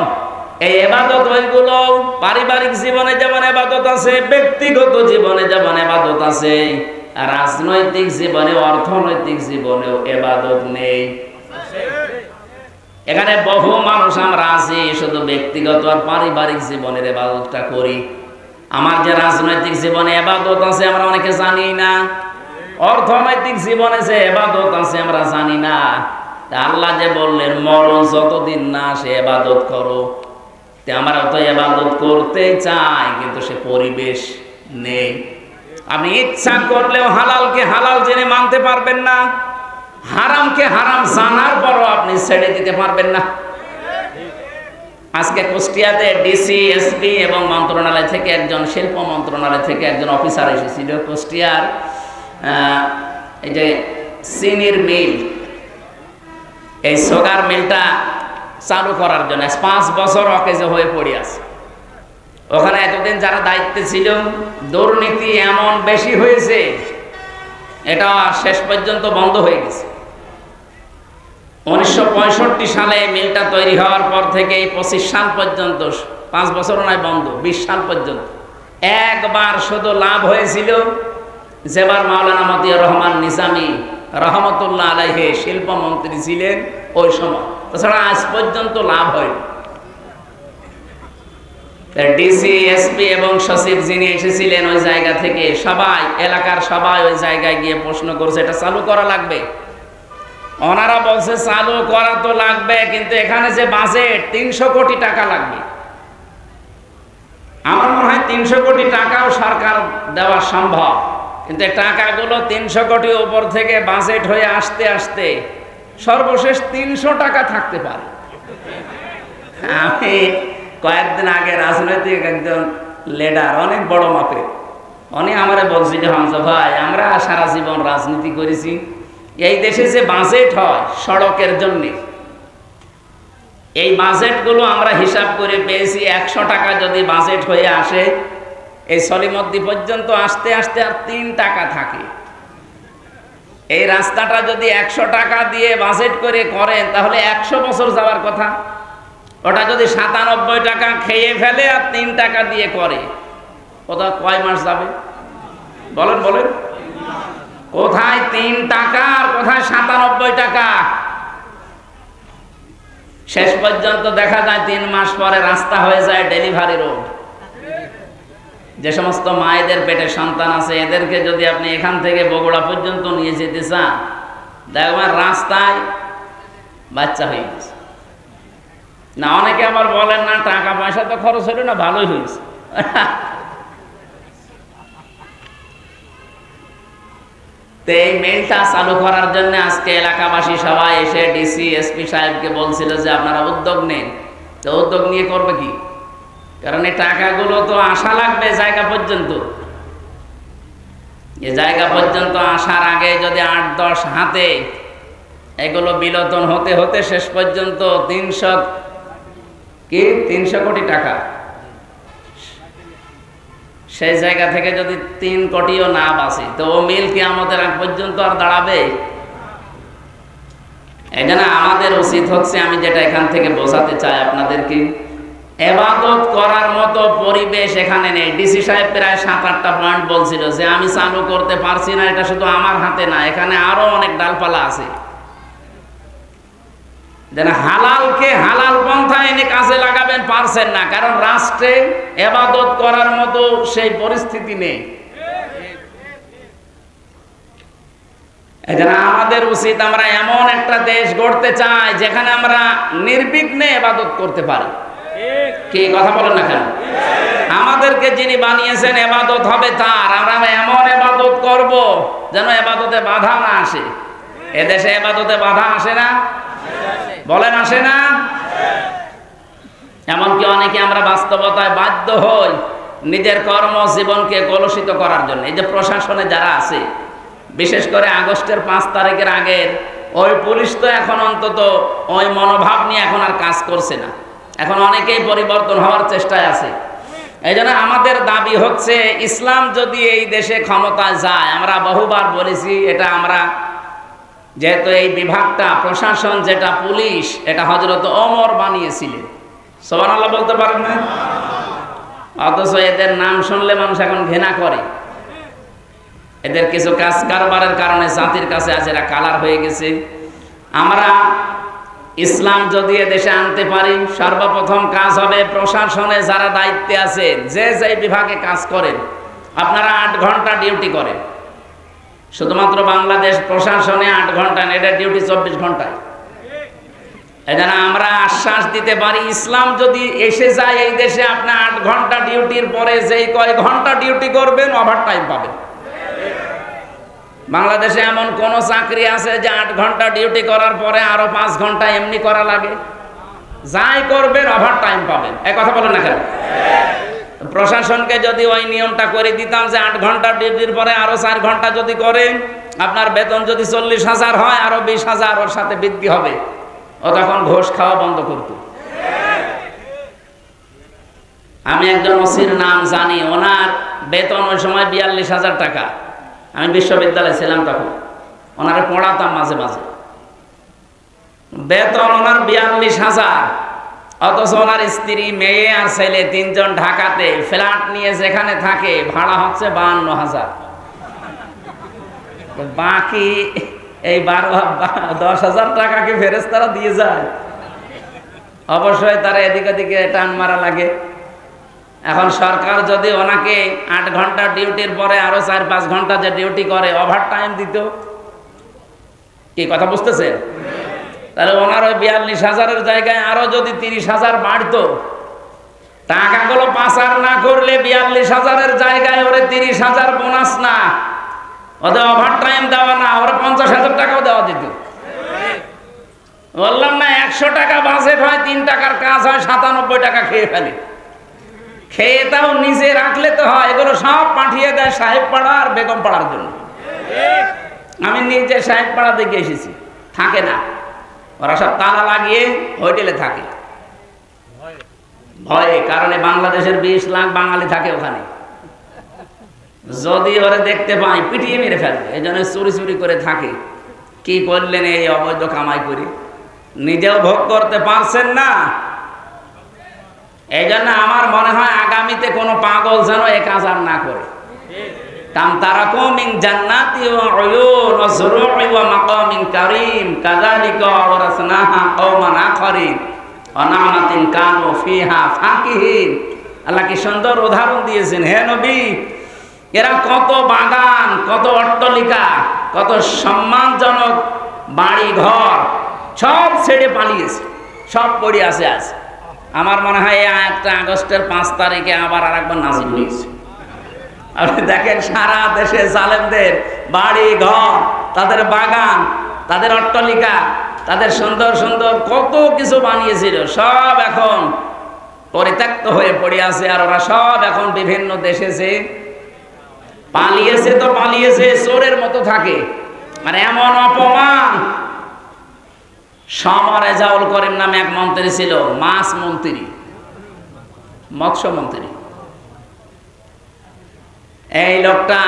এই ইবাদত ওইগুলো পারিবারিক জীবনে যেমন ইবাদত আছে, ব্যক্তিগত জীবনে যেমন ইবাদত আছে, রাজনৈতিক জীবনে, অর্থনৈতিক জীবনেও ইবাদত নেই। এখানে বহু মানুষ আমরা আছি শুধু ব্যক্তিগত আর পারিবারিক জীবনের ইবাদতটা করি। আমার যে রাজনৈতিক জীবনে ইবাদত আছে আমরা অনেকে জানি না, অর্থনৈতিক জীবনে যে ইবাদত আছে আমরা জানি না। আল্লাহ যে বললেন মরণ যতদিন না সে ইবাদত করো, তে আমরা তো ইবাদত করতে চাই, কিন্তু সে পরিবেশ নেই। আপনি ইচ্ছা করলেও হালালকে হালাল জেনে মানতে পারবেন না, হারামকে হারাম জানার পরও আপনি ছেড়ে দিতে পারবেন না। আজকে কুষ্টিয়াতে ডিসি, এসপি এবং মন্ত্রণালয় থেকে একজন, শিল্প মন্ত্রণালয় থেকে একজন অফিসার এসেছিল কুষ্টিয়ার এই যে চিনির মিল, এই সুগার মিলটা চালু করার জন্য 5 বছর অকেজো হয়ে পড়ে আছে। ওখানে এতদিন যারা দায়িত্বে ছিল, দুর্নীতি এমন বেশি হয়েছে, এটা শেষ পর্যন্ত বন্ধ হয়ে গেছে। 1965 সালে মিলটা তৈরি হওয়ার পর থেকে 25 সাল পর্যন্ত, 5 বছর নয় বন্ধ, 20 সাল পর্যন্ত একবার শুধু লাভ হয়েছিল, যেবার মাওলানা মতিউর রহমান নিজামী রহমতুল্লাহ আলাইহি শিল্পমন্ত্রী ছিলেন ওই সময়। তাছাড়া আজ পর্যন্ত লাভ হয়নি। ডিসি, এসপি এবং সচিব যিনি এসেছিলেন ওই জায়গা থেকে সবাই, এলাকার সবাই ওই জায়গায় গিয়ে প্রশ্ন করছে এটা চালু করা লাগবে। ওনারা বলছে চালু করা তো লাগবে, কিন্তু এখানে যে বাজেট 300 কোটি টাকা লাগবে। আমার মনে হয় 300 কোটি টাকাও সরকার দেওয়া সম্ভব, কিন্তু টাকাগুলো 300 কোটি উপর থেকে বাজেট হয়ে আসতে আসতে সর্বশেষ 300 টাকা থাকতে পারে। আমি কয়েকদিন আগে রাজনৈতিক একজন লিডার, অনেক বড় মাপে, উনি আমারে বলছি যে হামজা ভাই, আমরা সারা জীবন রাজনীতি করেছি, এই দেশে যে বাজেট হয় সড়কের জন্য, এই বাজেটগুলো আমরা হিসাব করে পেয়েছি 100 টাকা যদি বাজেট হয়ে আসে, এই সলিমদ্দি পর্যন্ত আসতে আসতে আর 3 টাকা থাকে। এই রাস্তাটা যদি 100 টাকা দিয়ে বাজেট করে করেন তাহলে 100 বছর যাওয়ার কথা। ওটা যদি 97 টাকা খেয়ে ফেলে আর 3 টাকা দিয়ে করে, ওটা কয় মাস যাবে বলেন বলেন? কোথায় 3 টাকা আর কোথায় 97 টাকা? শেষ পর্যন্ত দেখা যায় 3 মাস পরে রাস্তা হয়ে যায় ডেলিভারি রোড। যে সমস্ত মায়েদের পেটে সন্তান আছে, এদেরকে যদি আপনি এখান থেকে বগুড়া পর্যন্ত নিয়ে যেতে চান, দেখবেন রাস্তায় বাচ্চা হয়ে গেছে। না, অনেকে আবার বলেন না টাকা পয়সা তো খরচ হলো না, ভালোই হয়েছে। তো এই মেলটা চালু করার জন্য আজকে এলাকাবাসী সবাই এসে ডিসি, এসপি সাহেবকে বলছিল যে আপনারা উদ্যোগ নেন। তো উদ্যোগ নিয়ে করবে কি? কারণ এই টাকাগুলো তো আসা লাগবে জায়গা পর্যন্ত। এই জায়গা পর্যন্ত আসার আগে যদি 8-10 হাতে এগুলো বিলোতন হতে হতে শেষ পর্যন্ত 300 কোটি টাকা, সেই জায়গা থেকে যদি 3 কোটিও না বাঁচে, তো ও মিল কিয়ামতের আগ পর্যন্ত আর দাঁড়াবে? এই জন্য আমাদের উচিত হচ্ছে, আমি যেটা এখান থেকে বোঝাতে চাই আপনাদেরকে, ইবাদত করার মতো পরিবেশ এখানে নেই। ডিসি সাহেব প্রায় 7-8টা পয়েন্ট বলছিল যে আমি চালু করতে পারছি না, এটা শুধু আমার হাতে না, এখানে আরো অনেক ডালপালা আছে। যেন হালালকে হালাল পন্থা এনে কাজে লাগাবেন, পারছেন না, কারণ রাষ্ট্রে ইবাদত করার মতো সেই পরিস্থিতি নেই। এজন্য আমাদের উচিত, আমরা এমন একটা দেশ গড়তে চাই যেখানে আমরা নির্বিঘ্নে ইবাদত করতে পারি। কি কথা বলেন না কেন? আমাদেরকে যিনি বানিয়েছেন ইবাদত হবে তার, আমরা এমন ইবাদত করব যেন ইবাদতে বাধা না আসে। এদেশে ইবাদতে বাধা আসে না? বলেন আসে না? এমনকি অনেকে আমরা বাস্তবতায় বাধ্য হই নিজের কর্মজীবনকে কলুষিত করার জন্য। এই যে প্রশাসনে যারা আছে, বিশেষ করে আগস্টের 5 তারিখের আগের ওই পুলিশ, তো এখন অন্তত ওই মনোভাব নিয়ে এখন আর কাজ করছে না। এখন অনেকেই পরিবর্তন হওয়ার চেষ্টায় আছে। এই জন্য আমাদের দাবি হচ্ছে, ইসলাম যদি এই দেশে ক্ষমতায় যায়, আমরা বহুবার বলেছি, এটা আমরা যেহেতু এই বিভাগটা প্রশাসন, যেটা পুলিশ, এটা হযরত ওমর বানিয়েছিলেন। সুবহানাল্লাহ বলতে পারেন না? অথচ এদের নাম শুনলে মানুষ এখন ঘৃণা করে। এদের কিছু কাজ কারবারের কারণে জাতির কাছে আজ এরা কালার হয়ে গেছে। আমরা ইসলাম যদি দেশে আনতে পারি, সর্বপ্রথম কাজ হবে প্রশাসনে যারা দায়িত্বে আছেন, যে যে বিভাগে কাজ করেন, আপনারা 8 ঘন্টা ডিউটি করেন। শুধুমাত্র বাংলাদেশ প্রশাসনে 8 ঘন্টা, এটার ডিউটি 24 ঘন্টায়। এজন্য আমরা আশ্বাস দিতে পারি, ইসলাম যদি এসে যায় এই দেশে, আপনি 8 ঘন্টা ডিউটির পরে যেই কয় ঘন্টা ডিউটি করবেন, ওভার টাইম পাবেন। বাংলাদেশে এমন কোন চাকরি আছে যে 8 ঘন্টা ডিউটি করার পরে আরো 5 ঘন্টা এমনি করা লাগে? যাই করবেন ওভার টাইম পাবেন। এই কথা বলেন না কেন? প্রশাসনকে যদি ওই নিয়মটা করে দিতাম যে 8 ঘন্টা ডিউটির পরে আরো 4 ঘন্টা যদি করেন, আপনার বেতন যদি 40,000 হয়, আরো 20,000 ওর সাথে বৃদ্ধি হবে, ও তখন ঘুষ খাওয়া বন্ধ করত। আমি একজন ওসির নাম জানি, ওনার বেতন ওই সময় 42,000 টাকা। আমি বিশ্ববিদ্যালয়ে ছিলাম তখন, ওনারে পড়াতাম মাঝে মাঝে। বেতন ওনার 42,000, অথচ ওনার স্ত্রী, মেয়ে আর ছেলে 3 জন ঢাকাতে ফ্ল্যাট নিয়ে যেখানে থাকে ভাড়া হচ্ছে 52,000। বাকি এই 10,000 টাকা কি ফেরেশতারা দিয়ে যায়? অবশ্যই তারা এদিক ওদিকে টান মারা লাগে। এখন সরকার যদি ওনাকে 8 ঘন্টা ডিউটির পরে আরো 4-5 ঘন্টা যে ডিউটি করে ওভার টাইম দিত, কি কথা বুঝতেছেন? তাহলে ওনার ওই 42,000-এর জায়গায় আরো যদি 30,000 বাড়তো, টাকাগুলো পাচার না করলে 42,000-এর জায়গায় ওরে 30,000 বোনাস না, ওদের ওভার টাইম দেওয়া না, ওরা 50,000 টাকাও দেওয়া দিত। বললাম না, 100 টাকা বাজেট হয়, 3 টাকার কাজ হয়, 97 টাকা খেয়ে ফেলে। খেয়ে তাও নিজে রাখলে তো হয়, এগুলো সব পাঠিয়ে দেয় সাহেব পাড়া আর বেগম পাড়ার জন্য। আমি নিজে সাহেব পাড়া দেখে এসেছি, থাকে না, ওরা সব তালা লাগিয়ে হোটেলে থাকে ভয়ে, কারণ বাংলাদেশের 20 লাখ বাঙালি থাকে ওখানে। যদি ওরা দেখতে পাই পিটিয়ে মেরে ফেলবে, এই জন্য চুরি চুরি করে থাকে। কি করলেন এই অবৈধ কামাই করে? নিজেও ভোগ করতে পারছেন না। এই জন্য আমার মনে হয় আগামীতে কোনো পাগল যেন এ কাজ আর না করে। কাম তারাকু মিন জান্নাতি ওয়া উয়ুন ওয়া যুরু'i ওয়া মাকামিন কারীম কাযালিকা ওয়ারাসনাহা কওমান আখারিন ওয়া না'মাতিন কানু ফিহা ফাকিহিন। আল্লাহ কি সুন্দর উদাহরণ দিয়েছেন। হে নবী, এরা কত বাগান, কত অট্টালিকা, কত সম্মানজনক বাড়ি ঘর সব ছেড়ে পালিয়েছে, সব পড়ে আছে আজ। আমার মনে হয় এই আয়াতটা আগস্টের 5 তারিখে আবার আরেকবার নাযিল হয়েছে। আপনি দেখেন সারা দেশে জালেমদের বাড়ি ঘর, তাদের বাগান, তাদের অট্টালিকা, তাদের সুন্দর সুন্দর কত কিছু বানিয়েছিল, সব এখন পরিত্যক্ত হয়ে পড়ে আছে। আর ওরা সব এখন বিভিন্ন দেশে যে পালিয়েছে, তো পালিয়েছে, চোরের মতো থাকে। মানে এমন অপমান। শামা রেজাউল করিম নামে এক মন্ত্রী ছিল, মাছ মন্ত্রী, মৎস্য মন্ত্রী। এই লোকটা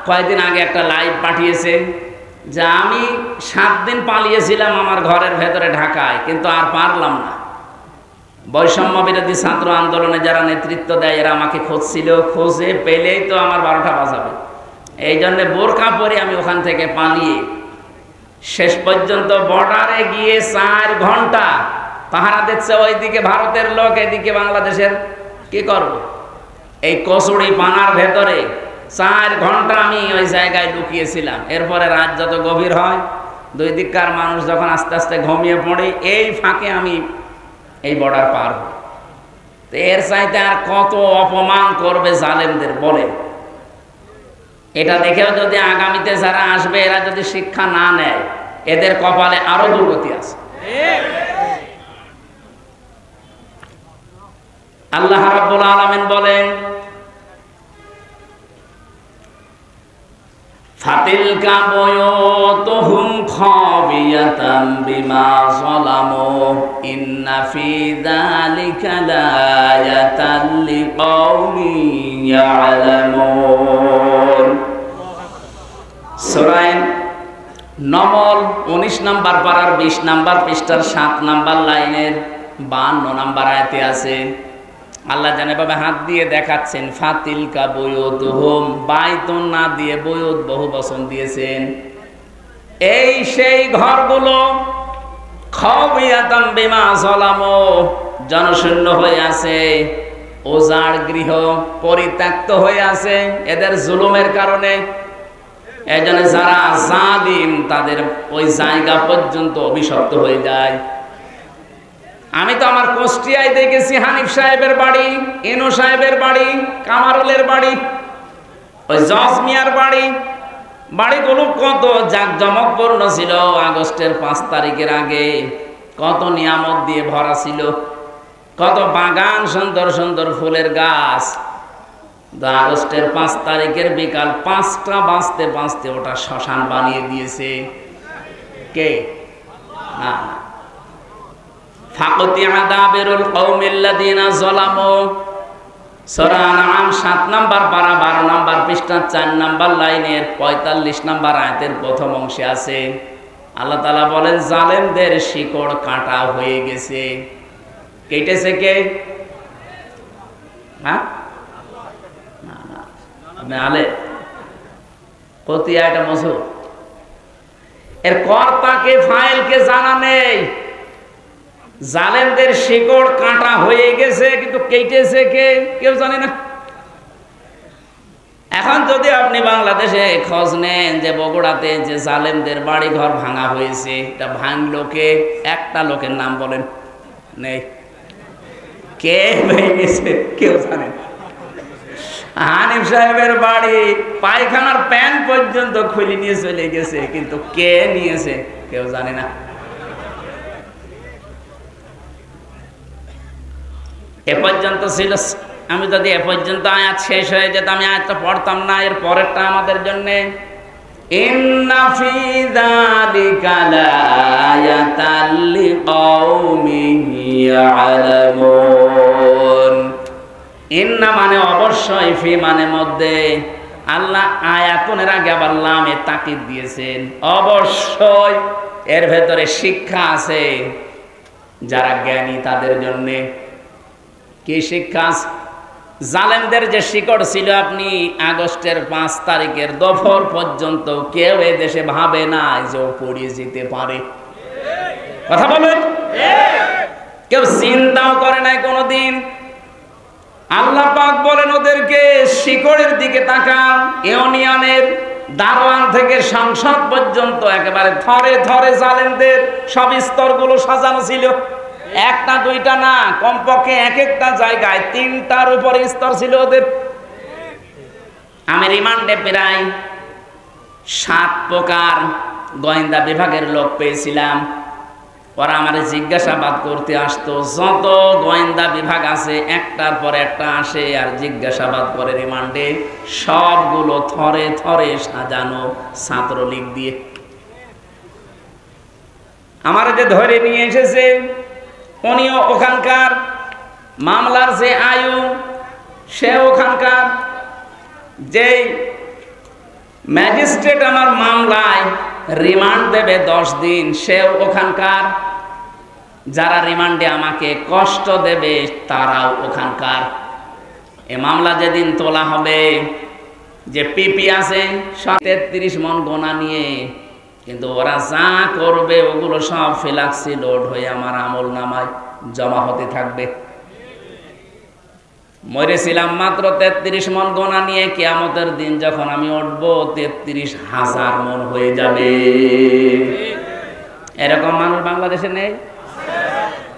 কয়েকদিন আগে একটা লাইভ পাঠিয়েছে যে আমি 7 দিন পালিয়েছিলাম আমার ঘরের ভেতরে ঢাকায়, কিন্তু আর পারলাম না। বৈষম্য বিরোধী ছাত্র আন্দোলনে যারা নেতৃত্ব দেয় এরা আমাকে খুঁজছিল, খুঁজে পেলেই তো আমার 12টা বাজাবে। এই জন্য বোরকা পরে আমি ওখান থেকে পালিয়ে শেষ পর্যন্ত বর্ডারে গিয়ে 4 ঘন্টা পাহারা দিচ্ছে। ওইদিকে ভারতের লোক, এদিকে বাংলাদেশের। কি করব? এই কচুরি পানার ভেতরে 4 ঘন্টা আমি ওই জায়গায় লুকিয়েছিলাম। এরপরে রাত যত গভীর হয়, 2 দিককার মানুষ যখন আস্তে আস্তে ঘুমিয়ে পড়ে, এই ফাঁকে আমি এই বর্ডার পার হই। তো এর চাইতে আর কত অপমান করবে জালেমদের বলে? এটা দেখেও যদি আগামীতে যারা আসবে এরা যদি শিক্ষা না নেয়, এদের কপালে আরো দুর্গতি আছে। আল্লাহ রাব্বুল আলামিন বলেন, ফাতিলকা বুয়ুতুহুম খাবিয়াতাম বিমা যালামু ইন্না ফি যালিকা লায়াতান লিকাওমিন ইয়ালামুন। সূরা নমল 19 নম্বর পারার 20 নম্বর পৃষ্ঠার 7 নম্বর লাইনের 52 নম্বর আয়াতে আছে। আল্লাহ জানেভাবে হাত দিয়ে দেখাচ্ছেন, ফাতিলকা বুয়ুতুহুম, বাইতুন না দিয়ে বুয়ুত বহু বচন দিয়েছেন। এই সেই ঘরগুলো, খাবিয়াতাম বিমা যালামু, জনশূন্য হয়ে আছে, ওজাড় গৃহ, পরিত্যক্ত হয়ে আছে এদের জুলুমের কারণে। এজন্য যারা জালিম তাদের ওই জায়গা পর্যন্ত অভিশপ্ত হয়ে যায়। আমি তো আমার কুষ্টিয়ায় দেখেছি হানিফ সাহেবের বাড়ি, ইনু সাহেবের বাড়ি, কামারুলের বাড়ি, ওই জজ মিয়ার বাড়ি, বাড়িগুলো কত জাঁকজমকপূর্ণ ছিল। আগস্টের 5 তারিখের আগে কত নিয়ামত দিয়ে ভরা ছিল, কত বাগান, সুন্দর সুন্দর ফুলের গাছ। আগস্টের 5 তারিখের বিকাল 5টা বাজতে বাজতে ওটা শ্মশান বানিয়ে দিয়েছে কে? না, ফাকতিয়া দাবিরুল কওমিল্লাযিনা যালামু। সূরা আনআম 7 নম্বর পারা 12 নম্বর পৃষ্ঠা 4 নম্বর লাইনের 45 নম্বর আয়াতের প্রথম অংশে আছে, আল্লাহ তাআলা বলেন জালেমদের শিকড় কাটা হয়ে গেছে। কেটেছে কে? হ্যাঁ, না না, আপনি আলে কতিয়া এটা মজু, এর কর্তাকে ফাইলকে জানা নেই। জালেমদের শিকড় কাটা হয়ে গেছে, কিন্তু কেটেছে কে কেউ জানে না। এখন যদি আপনি বাংলাদেশে খোঁজ নেন যে বগুড়াতে যে জালেমদের বাড়ি ঘর ভাঙা হয়েছে, এটা ভাঙলো কে? একটা লোকের নাম বলেন, নেই। কে ভেঙেছে কেউ জানে না। হানিফ সাহেবের বাড়ি পায়খানার প্যান পর্যন্ত খুলে নিয়ে চলে গেছে, কিন্তু কে নিয়েছে কেউ জানে না। এ পর্যন্ত ছিল। আমি যদি এ পর্যন্ত আয়াত শেষ হয়ে যেত, আমি আয়াতটা পড়তাম না। এর পরেরটা আমাদের জন্য, ইন্না ফি যালিকা লাআয়াতাল লিকাউমিন ইয়ালামুন। ইন্না মানে অবশ্যই, ফি মানে মধ্যে, আল্লাহ আয়াতুনের আগে আবার লামে তাকিদ দিয়েছেন। অবশ্যই এর ভেতরে শিক্ষা আছে যারা জ্ঞানী তাদের জন্য। কি শিক্ষা? জালেমদের যে শিকড় ছিল, আপনি আগস্টের 5 তারিখের দুপুর পর্যন্ত কেউ এই দেশে ভাবে না যে ও পড়িয়ে যেতে পারে। কথা বলেন, কেউ চিন্তাও করে নাই কোনোদিন। আল্লাহ পাক বলেন ওদেরকে শিকড়ের দিকে তাকাও। ইউনিয়নের দারোয়ান থেকে সংসদ পর্যন্ত একেবারে থরে থরে জালেমদের সব স্তরগুলো সাজানো ছিল। একটা দুইটা না, কমপক্ষে এক একটা জায়গায় 3টার উপরে স্তর ছিল ওদের। আমি রিমান্ডে প্রায় 7 প্রকার গোয়েন্দা বিভাগের লোক পেয়েছিলাম। ওরা আমার জিজ্ঞাসাবাদ করতে আসতো। যত গোয়েন্দা বিভাগ আছে একটার পর একটা আসে আর জিজ্ঞাসাবাদ করে রিমান্ডে। সবগুলো থরে থরে সাজানো ছাত্রলীগ দিয়ে। আমার যে ধরে নিয়ে এসেছে উনিও ওখানকার, মামলার যে আয়ু সে ওখানকার, যে ম্যাজিস্ট্রেট আমার মামলায় রিমান্ড দেবে 10 দিন সেও ওখানকার, যারা রিমান্ডে আমাকে কষ্ট দেবে তারাও ওখানকার। এ মামলা যেদিন তোলা হবে, যে পিপি আছে 33 মন গোনা নিয়ে, কিন্তু ওরা যা করবে ওগুলো সব ফিলাক্সি লোড হয়ে আমার আমল নামায় জমা হতে থাকবে। মরেছিলাম মাত্র 33 মন গোনা নিয়ে, কিয়ামতের দিন যখন আমি উঠব 33,000 মন হয়ে যাবে। এরকম মানুষ বাংলাদেশে নেই?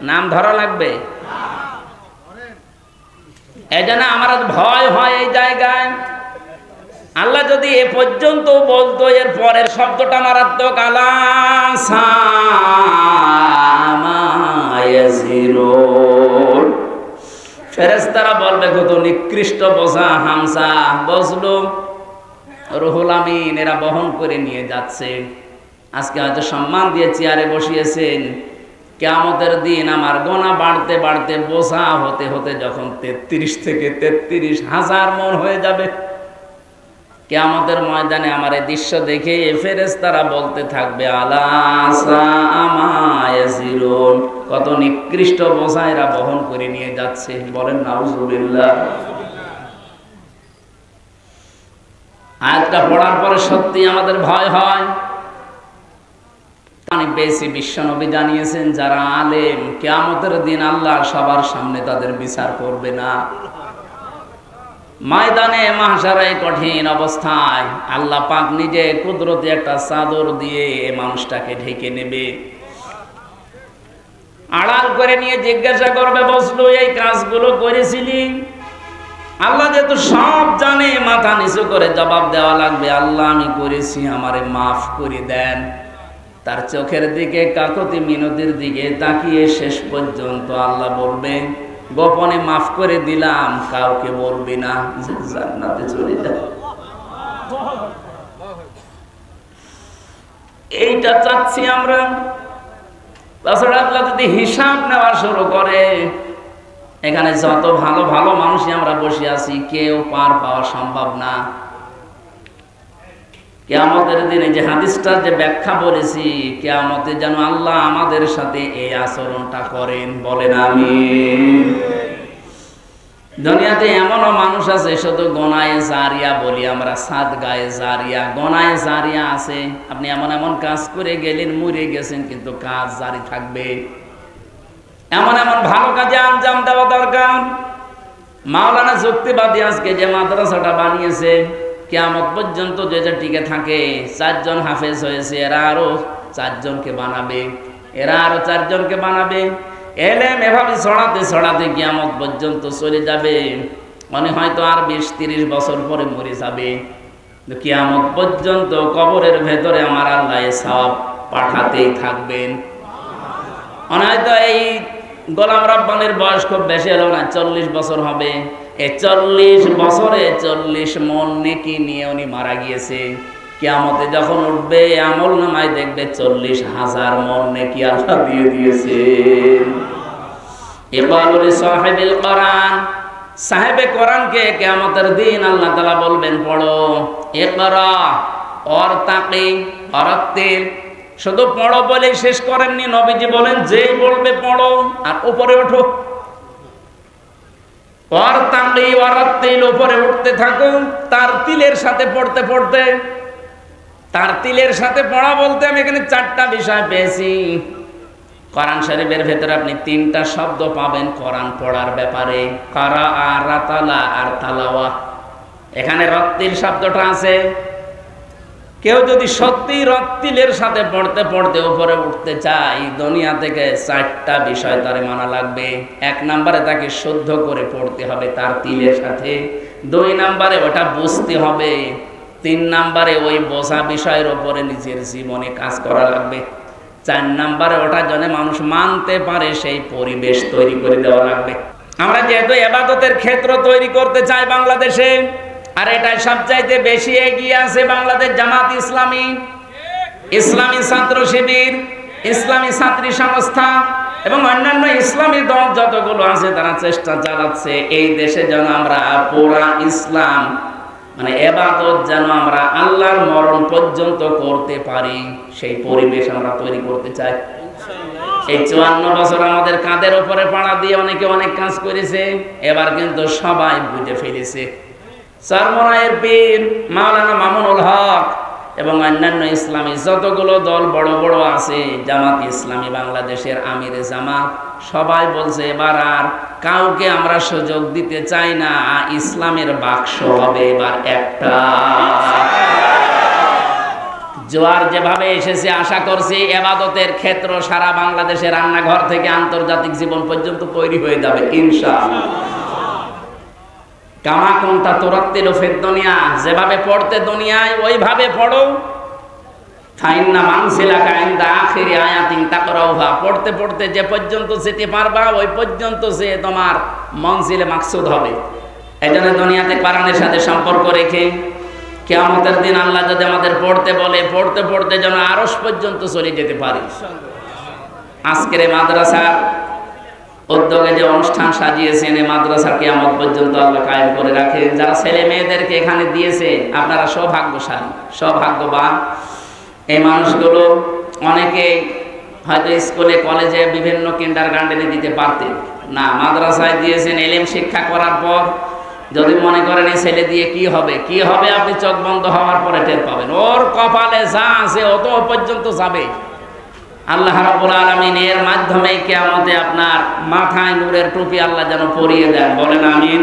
নাম ধরা লাগবে। এই জন্য আমার ভয় হয় এই জায়গায়। আল্লাহ যদি এ পর্যন্ত বলতো, এর পরের শব্দটা মারাত্মক, আলা সামা ইয়াসিরুন। ফেরেশতারা বলবে কত নিকৃষ্ট বোঝা হামসা বসলো, রুহুল আমিন এরা বহন করে নিয়ে যাচ্ছে। আজকে হয়তো সম্মান দিয়ে চেয়ারে বসিয়েছেন, কিয়ামতের দিন আমার গোনা বাড়তে বাড়তে বোঝা হতে হতে যখন 33 থেকে 33,000 মন হয়ে যাবে, কিয়ামতের ময়দানে আমার এই দৃশ্য দেখে ফেরেশতারা বলতে থাকবে আলা সামা ইয়াসিরুন, কত নিকৃষ্ট বোঝা এরা বহন করে নিয়ে যাচ্ছে। বলেন নাউজুবিল্লাহ। আয়াতটা পড়ার পরে সত্যি আমাদের ভয় হয়। আমি বেশি বিশ্বনবী জানিয়েছেন যারা আলেম কিয়ামতের দিন আল্লাহ সবার সামনে তাদের বিচার করবে না। ময়দানে মাহশারে কঠিন অবস্থায় আল্লাহ পাক নিজে কুদরতে একটা চাদর দিয়ে এই মানুষটাকে ঢেকে নেবে, আড়াল করে নিয়ে জিজ্ঞাসা করবে বসলো এই কাজগুলো করেছিলি? আল্লাহ যেহেতু সব জানে, মাথা নিচু করে জবাব দেওয়া লাগবে, আল্লাহ আমি করেছি, আমারে মাফ করে দেন। তার চোখের দিকে কাকতি মিনতির দিকে তাকিয়ে শেষ পর্যন্ত আল্লাহ বলবে গোপনে মাফ করে দিলাম, কাউকে বলবি না, জান্নাতে চলে যা। এইটা চাচ্ছি আমরা। তাছাড়া আল্লাহ যদি হিসাব নেওয়া শুরু করে, এখানে যত ভালো ভালো মানুষই আমরা বসে আছি, কেউ পার পাওয়া সম্ভব না। কিয়ামতের দিনে যে হাদিসটার যে ব্যাখ্যা বলেছি, কিয়ামতে যেন আল্লাহ আমাদের সাথে এই আচরণটা করেন, বলেন আমিন। দুনিয়াতে এমনও মানুষ আছে শুধু গোনায়ে জারিয়া বলি আমরা, সাদগায়ে জারিয়া, গোনায়ে জারিয়া আছে। আপনি এমন এমন কাজ করে গেলেন, মরে গেছেন, কিন্তু কাজ জারি থাকবে। এমন এমন ভালো কাজে আঞ্জাম দেওয়া দরকার। মাওলানা যুক্তিবাদী আজকে যে মাদ্রাসাটা বানিয়েছে, কিয়ামত পর্যন্ত যে টিকে থাকে, 4 জন হাফেজ হয়েছে, এরা আরো 4 জনকে বানাবে, এরা আরো 4 জনকে বানাবে। এলেম এভাবে ছড়াতে ছড়াতে কিয়ামত পর্যন্ত চলে যাবে। মনে হয়তো আর 20-30 বছর পরে মরে যাবে, কিয়ামত পর্যন্ত কবরের ভেতরে আমার আল্লাহ সওয়াব পাঠাতেই থাকবেন। মনে হয়তো এই গোলাম রব্বানির বয়স খুব বেশি হলো না, 40 বছর হবে। এই 40 বছরে 40 মন নেকি নিয়ে উনি মারা গিয়েছে। কিয়ামতে যখন উঠবে আমল নামায় দেখবে 40,000 মন নেকি আল্লাহ দিয়ে দিয়েছে। ইকবালুল সাহিবিল কোরআন, সাহেবে কোরআনকে কিয়ামতের দিন আল্লাহ তাআলা বলবেন, পড়ো, ইকরা ওয়ারতাকি ওয়ারাত্তিল। শুধু পড়ো বলে শেষ করেননি, নবীজি বলেন যেই বলবে পড়ো আর উপরে ওঠো। ওয়ারতাকি ওয়ারাত্তিল, উপরে উঠতে থাকো তার তিলের সাথে পড়তে পড়তে। তার তিলের সাথে পড়া বলতে আমি এখানে 4টা বিষয় পেয়েছি। কোরআন শরীফের ভেতরে আপনি 3টা শব্দ পাবেন কোরআন পড়ার ব্যাপারে, কারা আর রাতালা আর তালাওয়া। এখানে রত্তিল শব্দটা আছে। কেউ যদি সত্যি রত্তিলের সাথে পড়তে পড়তে উপরে উঠতে চায়, দুনিয়া থেকে 4টা বিষয় তার মানা লাগবে। 1 নম্বরে তাকে শুদ্ধ করে পড়তে হবে তার তিলের সাথে। 2 নম্বরে ওটা বুঝতে হবে। 3 নম্বরে ওই বোঝা বিষয়ের উপরে নিজের জীবনে কাজ করা লাগবে। 4 নম্বরে ওটা যেন মানুষ মানতে পারে সেই পরিবেশ তৈরি করে দেওয়া লাগবে। আমরা যেহেতু ইবাদতের ক্ষেত্র তৈরি করতে চাই বাংলাদেশে, আর এটা সবচাইতে বেশি এগিয়ে আছে বাংলাদেশ জামাত ইসলামী, ইসলামী ছাত্র শিবির, ইসলামী ছাত্রী সংস্থা এবং অন্যান্য ইসলামী দল যতগুলো আছে, তারা চেষ্টা চালাচ্ছে এই দেশে যেন আমরা পুরা ইসলাম মানে ইবাদত যেন আমরা আল্লাহর মরণ পর্যন্ত করতে পারি, সেই পরিবেশ আমরা তৈরি করতে চাই। এই 54 বছর আমাদের কাঁধের উপরে পাড়া দিয়ে অনেকে অনেক কাজ করেছে, এবার কিন্তু সবাই বুঝে ফেলেছে। চরমনায়ের পীর মাওলানা মামুনুল হক এবং অন্যান্য ইসলামী যতগুলো দল বড় বড় আছে, জামাত ইসলামী বাংলাদেশের আমিরে জামাত, সবাই বলছে এবার আর কাউকে আমরা সুযোগ দিতে চাই না, ইসলামের বাক্স হবে এবার একটা। জোয়ার যেভাবে এসেছে আশা করছি ইবাদতের ক্ষেত্র সারা বাংলাদেশের রান্নাঘর থেকে আন্তর্জাতিক জীবন পর্যন্ত তৈরি হয়ে যাবে ইনশাআল্লাহ। কামা কুনতা তুরাত্তিলু ফিদ দুনিয়া, যেভাবে পড়তে দুনিয়ায় ওইভাবে পড়ো। ফাইন্না মানসিলাকা ইনদা আখিরি আয়াতিন তাকরাউহা, পড়তে পড়তে যে পর্যন্ত যেতে পারবা ওই পর্যন্ত যে তোমার মনজিলে মাকসুদ হবে। এজন্য দুনিয়াতে কোরআনের সাথে সম্পর্ক রেখে কিয়ামতের দিন আল্লাহ যদি আমাদের পড়তে বলে, পড়তে পড়তে যেন আরশ পর্যন্ত চলে যেতে পারি। আজকের এই মাদ্রাসার উদ্যোগে যে অনুষ্ঠান সাজিয়েছেন, এই মাদ্রাসা কিয়ামত পর্যন্ত আল্লাহ কায়েম করে রাখে। যারা ছেলে মেয়েদেরকে এখানে দিয়েছে আপনারা সৌভাগ্যশালী, সৌভাগ্যবান। এই মানুষগুলো অনেকে হয়তো স্কুলে কলেজে বিভিন্ন কিন্ডারগার্টেনে দিতে পারতেন না, মাদ্রাসায় দিয়েছেন। এলেম শিক্ষা করার পর যদি মনে করেন এই ছেলে দিয়ে কি হবে, কি হবে আপনি চোখ বন্ধ হওয়ার পরে টের পাবেন। ওর কপালে যা আছে অত পর্যন্ত যাবে। আল্লাহ রাব্বুল আলামিন এর মাধ্যমে কিয়ামতে আপনার মাথায় নূরের টুপি আল্লাহ যেন পরিয়ে দেন, বলেন আমিন।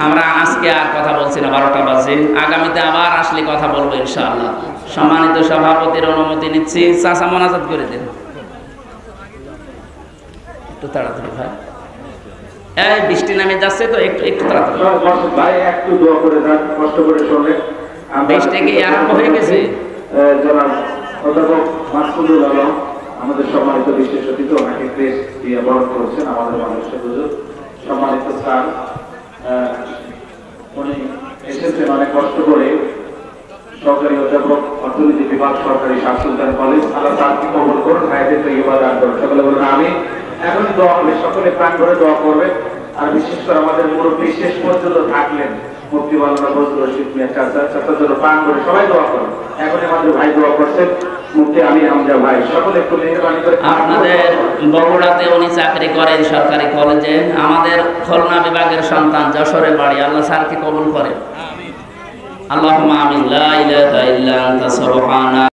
আমরা আজকে আর কথা বলছি না, 12টা বাজে। আগামীতে আবার আসলে কথা বলবো ইনশাআল্লাহ। সম্মানিত সভাপতির অনুমতি নিচ্ছি, চাচা মোনাজাত করে দেন একটু তাড়াতাড়ি ভাই। এই বৃষ্টি নামে যাচ্ছে তো একটু তাড়াতাড়ি
ভাই, একটু দোয়া করে দেন, কষ্ট করে শুনে।
বৃষ্টি কি আরম্ভ হয়ে গেছে?
জনাব অধ্যাপক মাসুদুল আলম আমাদের সম্মানিত বিশেষ অতিথি, ওনাকে ক্রেস্ট দিয়ে বরণ করেছেন আমাদের মানুষের হুজুর। সম্মানিত স্যার, উনি এসেছেন অনেক কষ্ট করে, সরকারি অধ্যাপক, অর্থনীতি বিভাগ, সরকারি শাহ সুলতান কলেজ। আল্লাহ তাকে কবুল করুন, হায়াতে তৈয়বা দান করুন। সকলে বলুন আমিন। এখন দোয়া হবে, সকলে প্রাণ করে দোয়া করবে। আর বিশেষ করে আমাদের মুরব্বী শেষ পর্যন্ত থাকলেন, মুফতি মাওলানা ফজলুর রশিদ মিয়া চাচা চাচার জন্য প্রাণ করে সবাই দোয়া করুন। এখন আমাদের ভাই দোয়া করছেন, মুফতি আমির হামজা ভাই, সকলে একটু মেহরবানি করে।
আপনাদের বগুড়াতে উনি চাকরি করেন সরকারি কলেজে, আমাদের খুলনা বিভাগের সন্তান, যশোরে বাড়ি। আল্লাহ স্যারকে কবুল করেন। আল্লাহুম্মা আমিন। লা ইলাহা ইল্লা আনতা সুবহানাক।